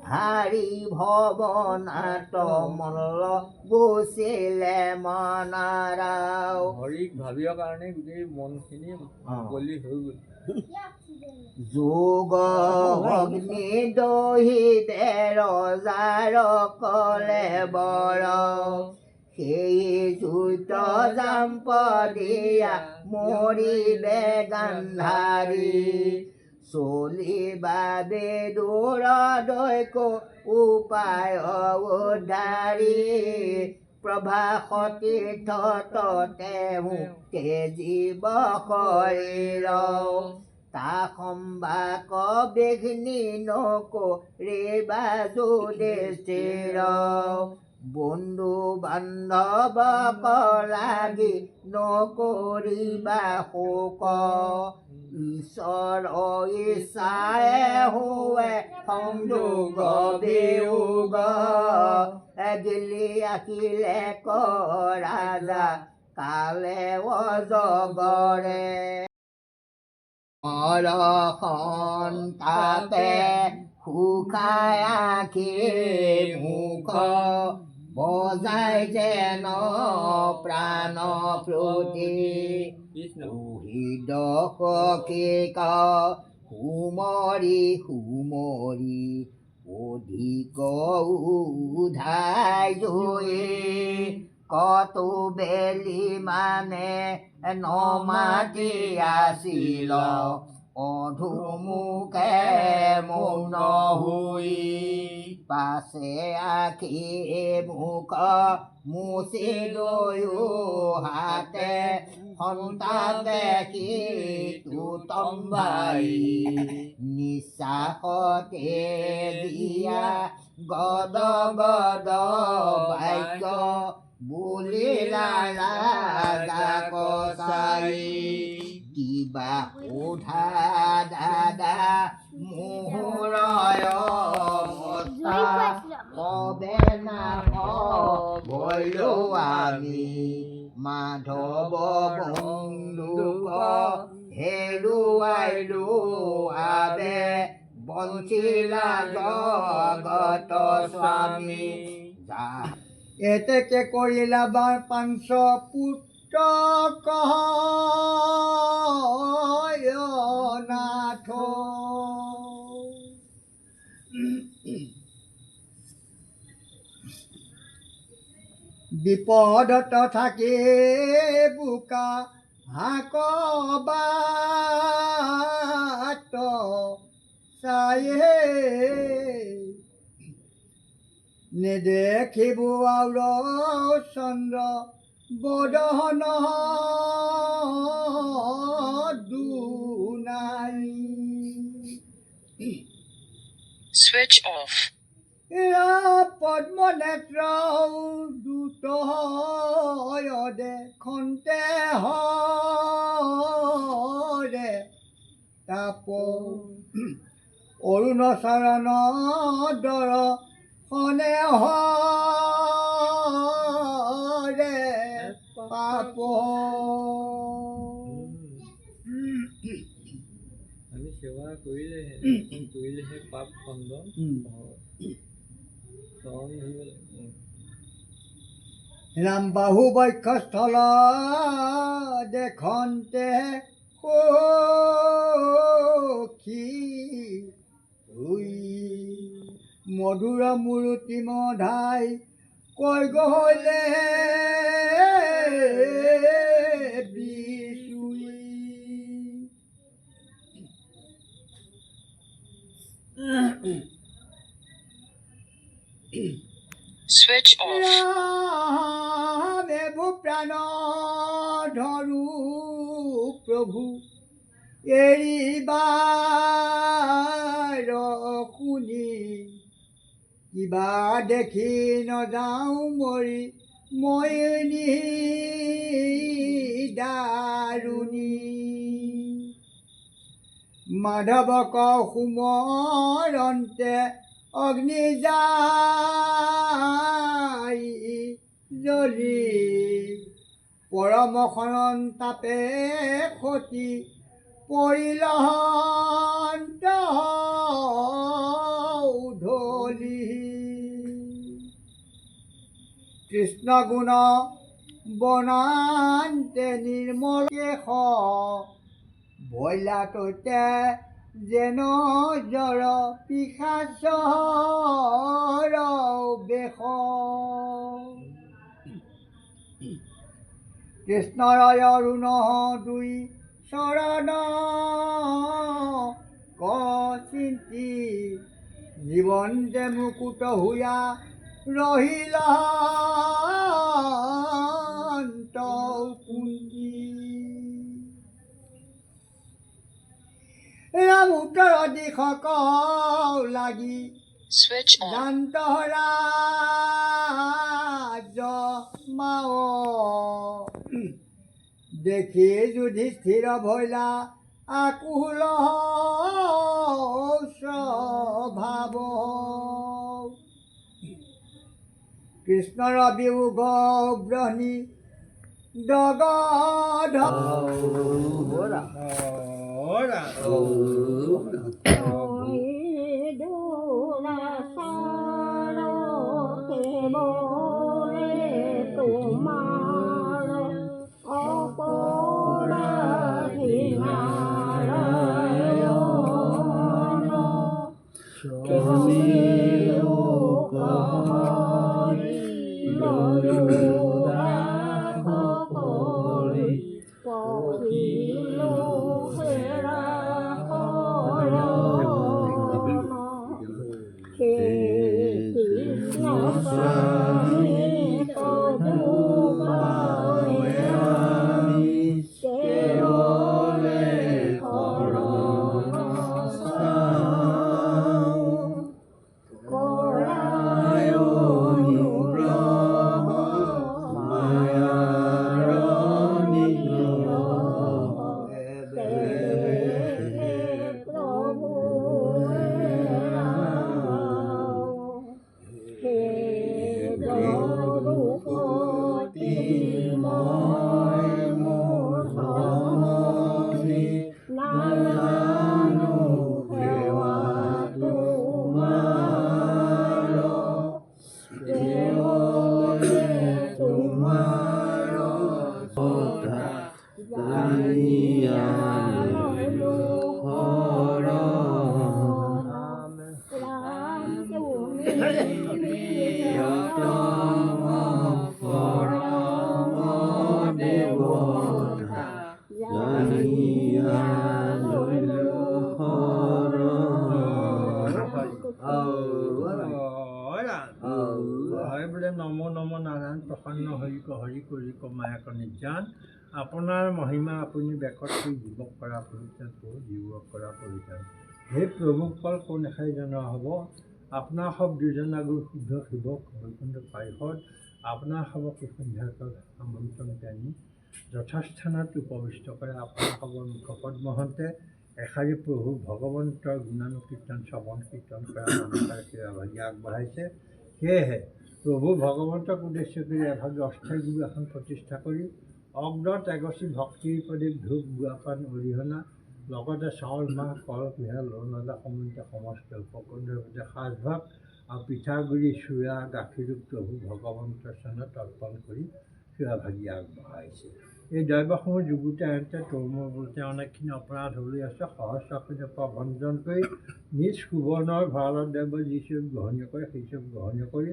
হাৰি ভৱনাত মল্ল গুচিলে মনাৰাও হৰিক ভাবিবৰ কাৰণে গোটেই মনখিনি মুকলি হৈ গ'ল যোগ অগ্নি দহিতে ৰজাৰ কলে বৰ সেই জুইত জাম্প দিয়া মৰিলে গান্ধাৰী চলিবা বেদুৰ দৈক উপায় উদ্ধাৰী প্ৰভাসতী তেওঁ তেজীৱ শৰীৰ তা সম্বাক বিঘ্নি নকৰিবা যুধিষ্ঠিৰ বন্ধু বান্ধৱক লাগি নকৰিবা শোক ঈশ্বৰ ইচ্ছায়ে হোৱে সংযোগ বিয়োগ গিলি আহিলে ক ৰাজা কালে অজগৰে সন্তাপে শুকাই আখি মুখ বজাই যেন প্ৰাণ প্ৰতি হৃদ সখীক সুমৰি সুমৰি অধিক উধাই জুই কতো বেলি মানে নমাতি আছিল অধুমুখে মৌন হৈ পাছে আখি মুখ মুচি লৈও হাতে সন্তান দেখি তুতম্বাই নিশ্বাসতে দিয়া গদ গদ বাক্য বুলিলা ৰাজা কছাই কিবা সোধা দাদা মোহৰয় অৱস্থা কবে নাভলো আমি মাধৱ বন্ধুক হেৰুৱাইলো আবে বঞ্চিলা জগত স্বামী এতেকে কৰিলা বা পাঞ্চ পুত্ৰ নাথ বিপদত থাকি বোকা হাকবাত চায়ে নেদেখিব আৰু চন্দ্ৰ বদহন দুনাই Switch off. পদ্ম নেত্ৰ দুত নাৰদে খন্তে হৰে তাপ অৰুণ চৰণ দৰ খনে হৰে পাপ আমি সেৱা কৰিলেহে পাপ খণ্ডন চৰণ ধৰিব লাগিব। ৰাম বাহু বক্ষস্থল দেখন্তে সখী হুই মধুৰ মূৰ্তি মধাই কৈ গলে বিচুই Switch off. ৰামে ভূপ্ৰাণ ধৰু প্ৰভু এৰিবাৰ শুনি কিবা দেখি নযাওঁ মৰি মই দাৰুণী মাধৱক সুমৰন্তে অগ্নি যাই জ্বলি পৰম শৰণ তাপে সতী পৰিলহন্ত ঢলি কৃষ্ণ গুণ বনান্তে নিৰ্মল কেশ ভৈলাটোতে যেন জৰ পিশাচৰ বেশ কৃষ্ণৰ অৰুণ দুই চৰণ চিন্তি জীৱন যে মুকুট হুয়া ৰহিল কুন্তি ৰাম উত্তৰ দিশক লাগি Switch on. দান্তৰাজ মাও দেখি যুধিষ্ঠিৰ ভৈলা আকুল স্বভাৱ কৃষ্ণৰ বিয়োগ ব্ৰহ্মী দগধ হয় বোলে নম নম নাৰায়ণ প্ৰসন্ন হৰি কৰি কমায়ক নিৰ্যান আপোনাৰ মহিমা আপুনি বেকত কৰি যুৱক কৰা পৰিত্ৰাণ যুৱক কৰা পৰিত্ৰাণ সেই প্ৰভুকল কোন এষাৰি জনোৱা হ'ব আপোনাৰ সব দুজন আগৰ শুদ্ধ শিৱক বৈকুণ্ঠ পাৰিষদ আপোনালোকক সন্ধ্যাকাল আমন্ত্ৰণ জানি যথাস্থানত উপবিষ্ট কৰে। আপোনালোকৰ মুখপদ মহন্তে এষাৰি প্ৰভু ভগৱন্তৰ গুণানুকীৰ্তন শ্ৰৱণ কীৰ্তন কৰা মানুহৰ সেৱাভাগি আগবঢ়াইছে। সেয়েহে প্ৰভু ভগৱন্তক উদ্দেশ্য কৰি এভাগি অস্থায়ী গুৰু এখন প্ৰতিষ্ঠা কৰি অগ্ৰত এগছি ভক্তিৰ প্ৰদীপ ধূপ গুৱাপান অৰিহণা লগতে চাউল মাহ কল কুঁহিয়া লোণ আদা সমন্বিত সমস্ত উপকৰণৰ সৈতে সাজভাগ আৰু পিঠাগুড়ি চুৰা গাখীৰো প্ৰভু ভগৱন্তৰ চৰণত অৰ্পণ কৰি সেৱাভাগি আগবঢ়াইছে। এই দ্ৰব্যসমূহ যুগুতে আনতে তৰুমৰ বলতে অনেকখিনি অপৰাধ হ'বলৈ আছে। সহস্ৰখিনি প্ৰভঞ্জন কৰি নিজ সুবৰ্ণৰ ভঁৰালত দ্ৰব্য যিচব গ্ৰহণীয় কৰে সেইচব গ্ৰহণীয় কৰি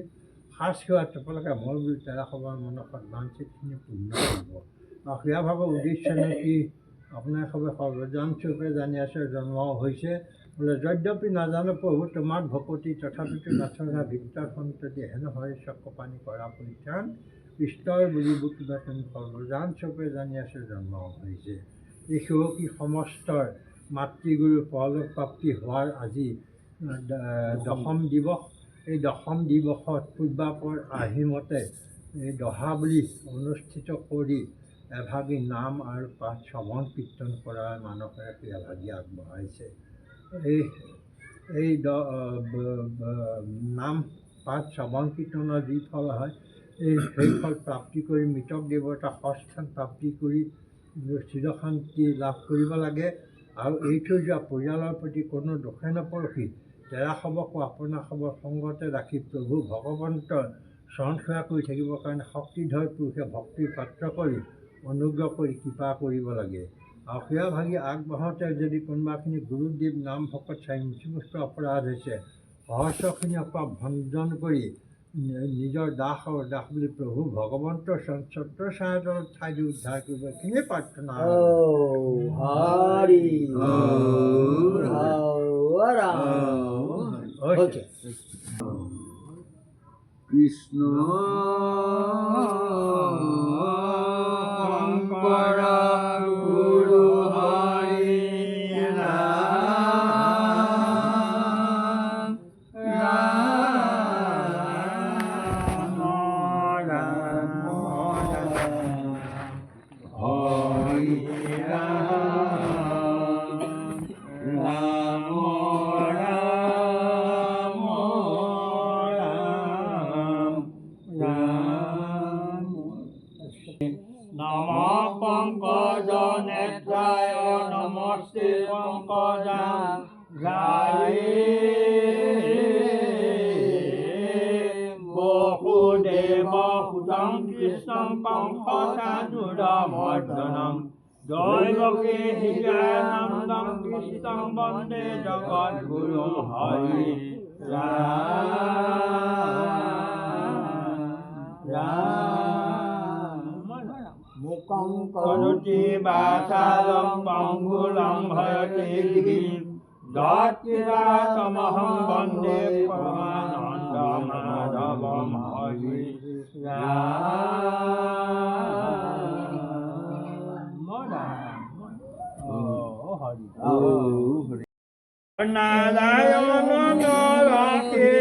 সাজ সেৱা টোপলাকে মল বুলি তেৰা সবাৰ মনৰ সদ্বাঞ্চিতখিনি পূৰ্ণ কৰিব। আৰু সেয়া ভাগৰ উদ্দেশ্য কি আপোনাৰ সবে সৰ্বজান স্বৰূপে জানি আছে জন্ম হৈছে বোলে যদ্যপি নাজানো প্ৰভু তোমাৰ ভকতি তথাপিতো নাথনা ভিতৰ সন্ততি হেন হয় চক্ৰপানী কৰা পৰিত্ৰাণ ঈশ্বৰ বুলিব কিবা তুমি সৰ্বজান স্বৰূপে জানি আছে জন্ম হৈছে। এই সেৱকী সমস্তৰ মাতৃগুৰু পৰলোক প্ৰাপ্তি হোৱাৰ আজি দশম দিৱস। এই দশম দিৱসত পূৰ্বাপৰ আহিমতে এই দহা বুলি অনুষ্ঠিত কৰি এভাগি নাম আৰু পাঠ শ্ৰৱণ কীৰ্তন কৰাৰ মানসেৰে সেৱাভাগি আগবঢ়াইছে। এই নাম পাঠ শ্ৰৱণ কীৰ্তনৰ যি ফল হয় সেই ফল প্ৰাপ্তি কৰি মৃতক দেৱতা সস্থান প্ৰাপ্তি কৰি চিৰশান্তি লাভ কৰিব লাগে। আৰু এই থৈ যোৱা পৰিয়ালৰ প্ৰতি কোনো দোষে নপৰখি তেৰা সবকো আপোনাৰ সবৰ সংগতে ৰাখি প্ৰভু ভগৱন্তৰ চৰণ সেৱা কৰি থাকিবৰ কাৰণে শক্তিধৰ পুৰুষে ভক্তিৰ পাত্ৰ কৰি অনুগ্ৰহ কৰি কৃপা কৰিব লাগে। আৰু সেৱাভাগি আগবঢ়াওঁতে যদি কোনোবাখিনি গুৰুদেৱ নাম ভকত চাই মুচিবস্তু অপৰাধ হৈছে সহস্ৰখিনি অপৰাধ ভঞ্জন কৰি নিজৰ দাস আৰু দাস বুলি প্ৰভু ভগৱন্তৰ ছত্ৰ ছাঁয়া তলত ঠাই দি উদ্ধাৰ কৰিব এইখিনিয়ে প্ৰাৰ্থনা। কৃষ্ণ শংকৰ গুৰু হৰি ৰাম ৰাম ৰাম হৰি ৰাম নম পংকজ নেত্ৰায় নমস্তে পংকজায় বসুদেৱ সুতং কৃষ্ণং কংসচাণূৰমৰ্দনম দৈবকী হৃদয়ানন্দং কৃষ্ণং বন্দে জগদ্গুৰু হৰি মুকং কৰুতি বাচালং পঙ্গুলং ভয়তে গিৰিম যৎকিৰাতমহং বন্দে পৰমানন্দ মাধবম হৰি নাৰায়ণ নৰকে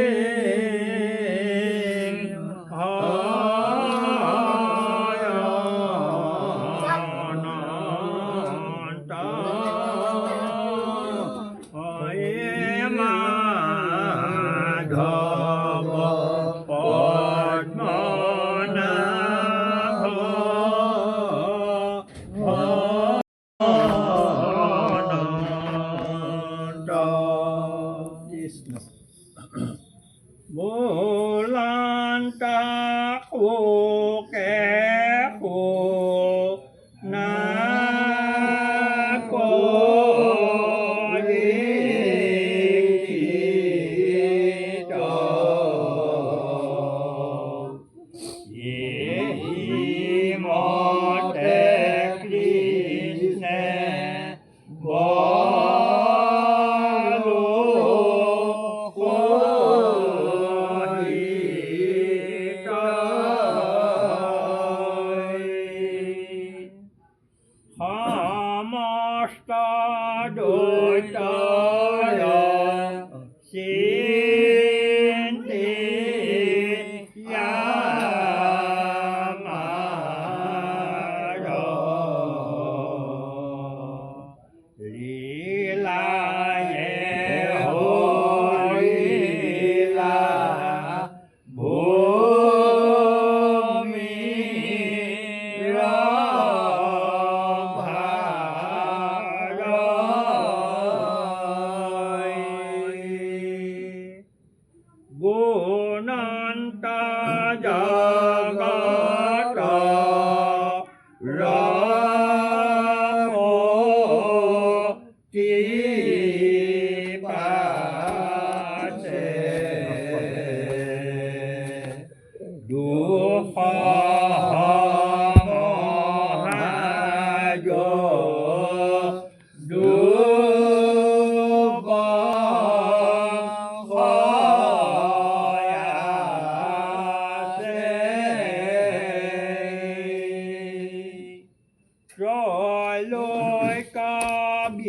লৈ কবিজয়ী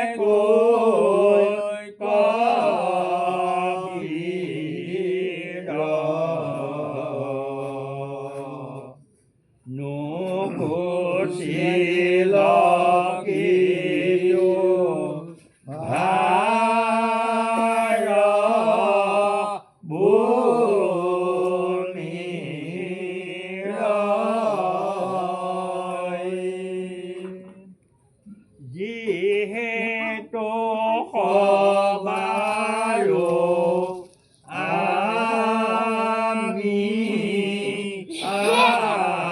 একোই কবিৰ নুপুছিল কিছু ভাৰ যিহেতু সবাৰো আমি আশ্ৰয়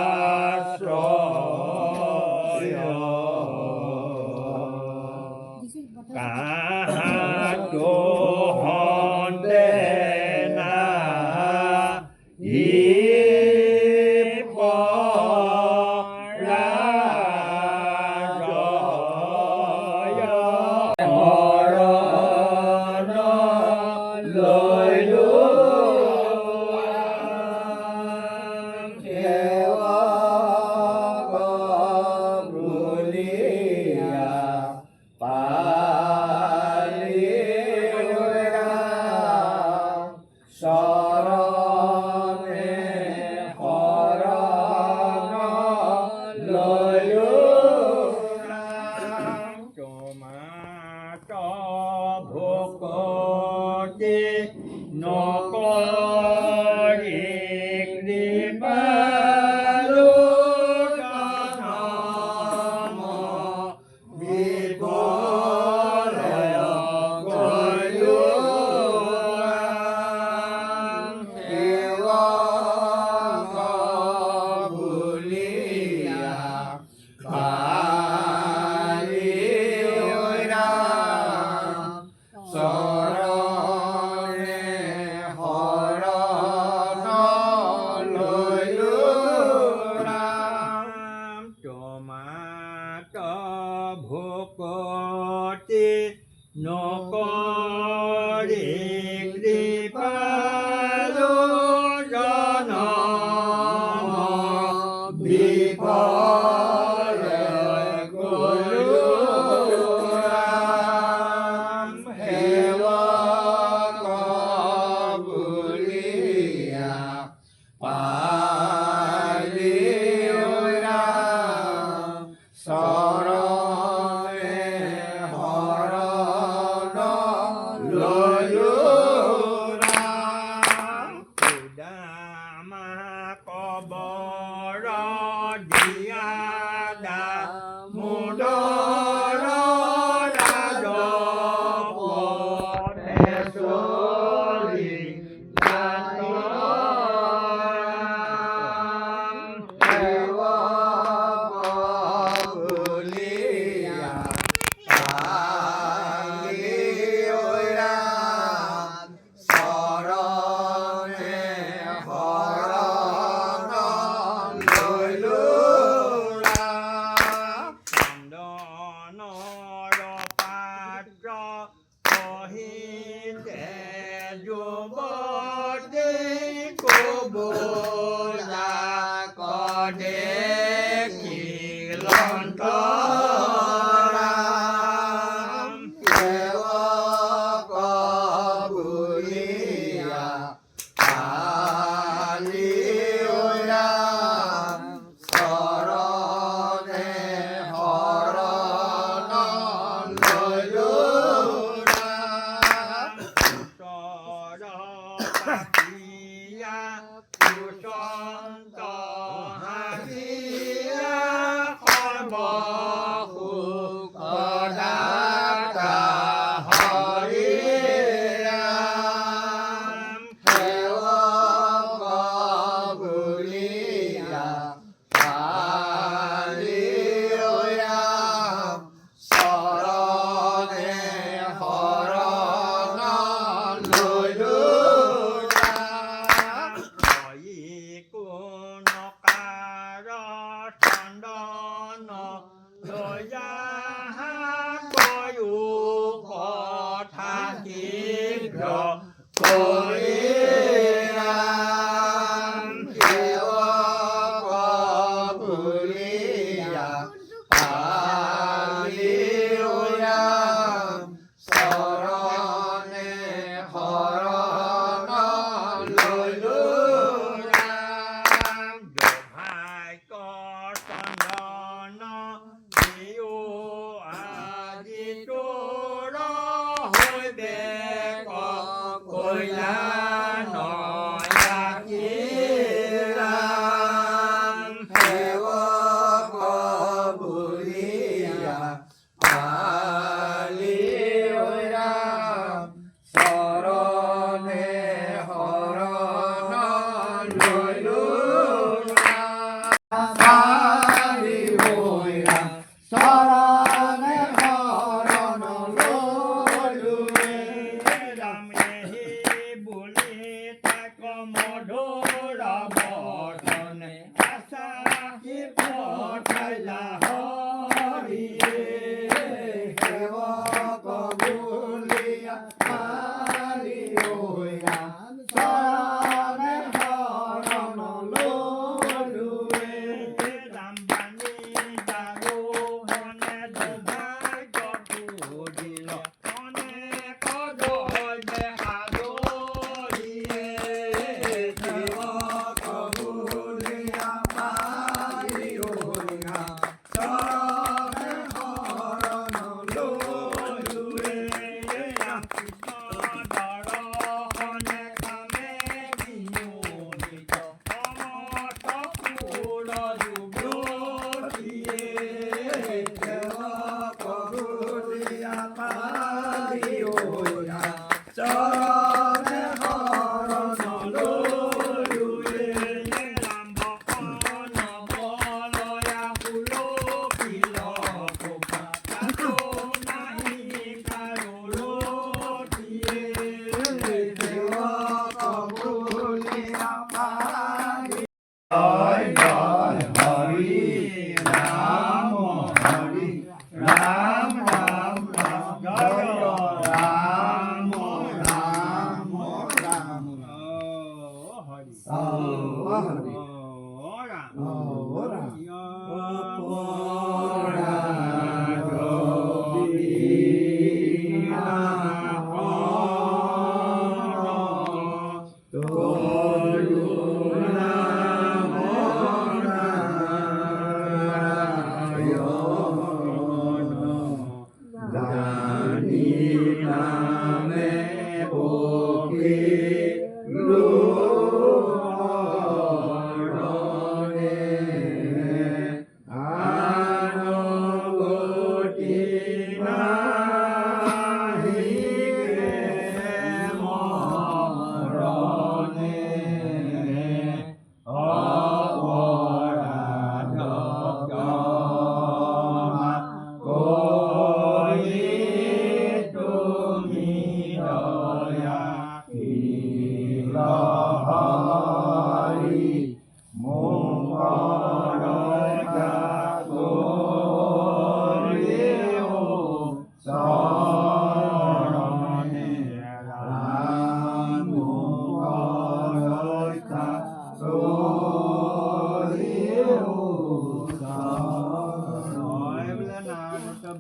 কাহাতো হন্তে না ভকতি নকৰি কৃপালু জনম বিফলয় গলো সেৱক বুলিয়া ভকতি নকৰি কৃপালু জনম বিফলয় গলো সেৱক বুলিয়া শৰণ লৈলো ৰাম দুভাগ্য চন্দন দিও আজি তোৰ হৈবে কইলা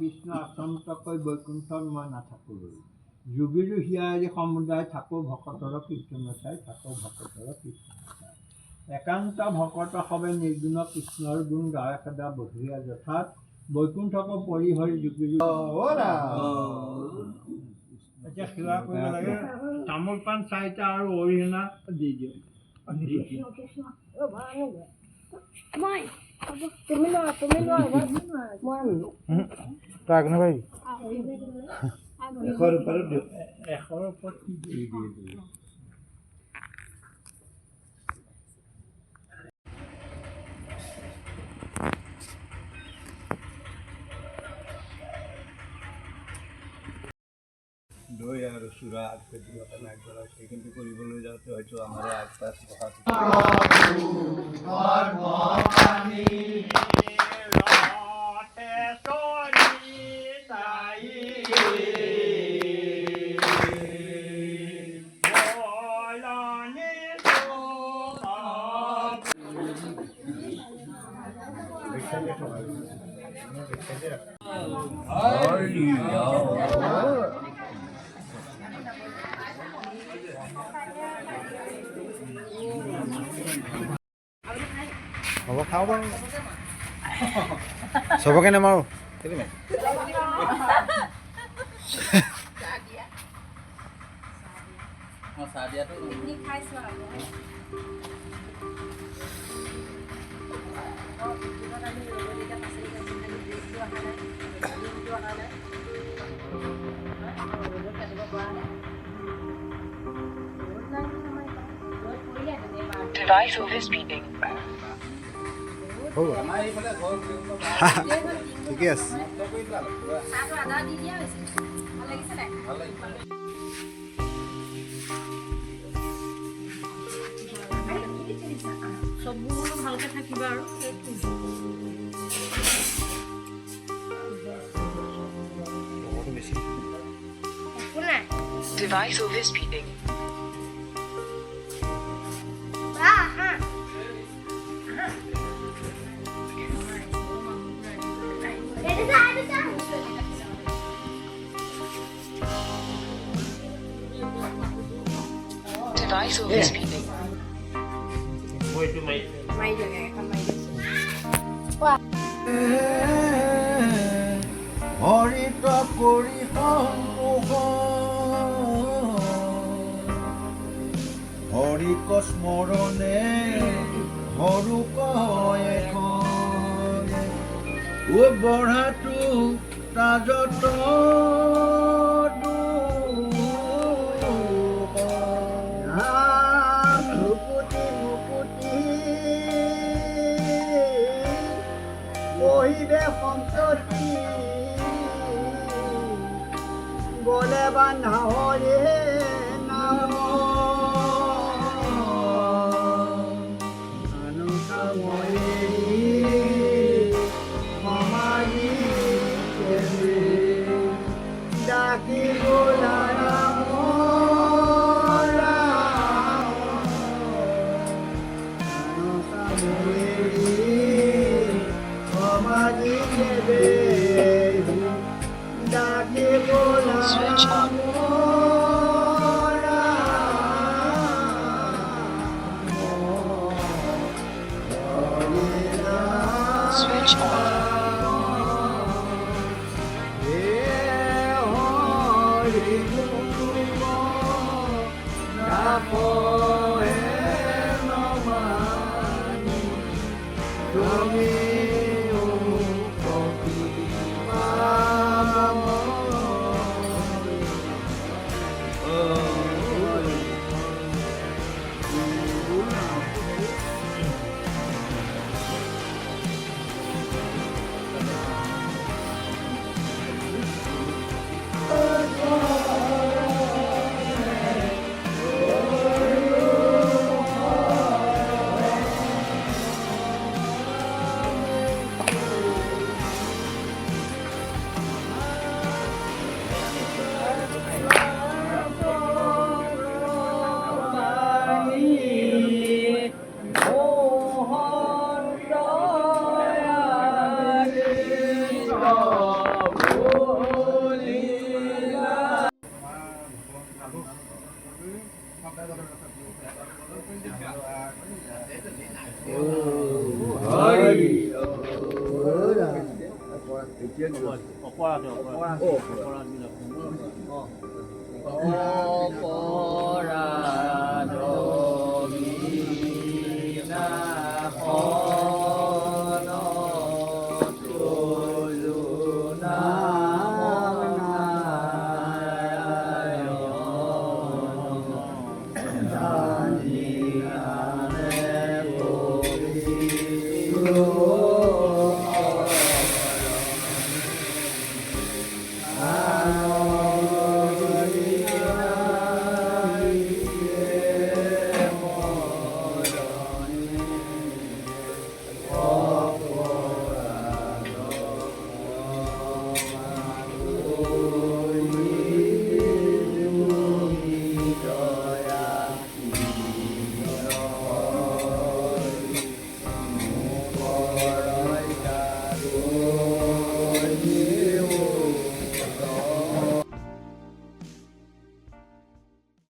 বিষ্ণু আচন্তকৈ বৈকুণ্ঠত মই নাথাকোঁ যোগীৰো হিয়াৰি সমুদায় থাকোঁ ভকতৰ কীৰ্তন চাই থাকোঁ ভকতৰ কীৰ্তন চাই একান্ত ভকত সবে নিৰ্গুণ কৃষ্ণৰ গুণ গায় সদা বহিয়া যথাত বৈকুণ্ঠক পৰিহৰি যোগীৰো এতিয়া সেৱা কৰিব লাগে তামোল পাণ চাৰিটা আৰু অৰিহণা দি দিওঁ তুমি লোৱা মই আনিলো এশৰ ওপৰত দিওঁ এশৰ ওপৰত কি দি দিয়ে দৈ আৰু চূড়া আগপেটিমতে নাই কৰা কিন্তু কৰিবলৈ যাওঁতে হয়তো আমাৰ আগপাছ হ'ব খাওঁ বাৰু চবকে নামাৰো Device overspeeding. হ'ব ঠিকে আছে চববোৰ ভালকে থাকিবা আৰু Device overspeeding. Device overspeeding. হৰিত কৰি সন্মুখ হৰিক স্মৰণে হৰুক এখন বঢ়াটো তাজত মহিবে সন্ততি বলে বান্ধা হৰে নাম সমাজি ডাকি বোলা Switch on. Switch on.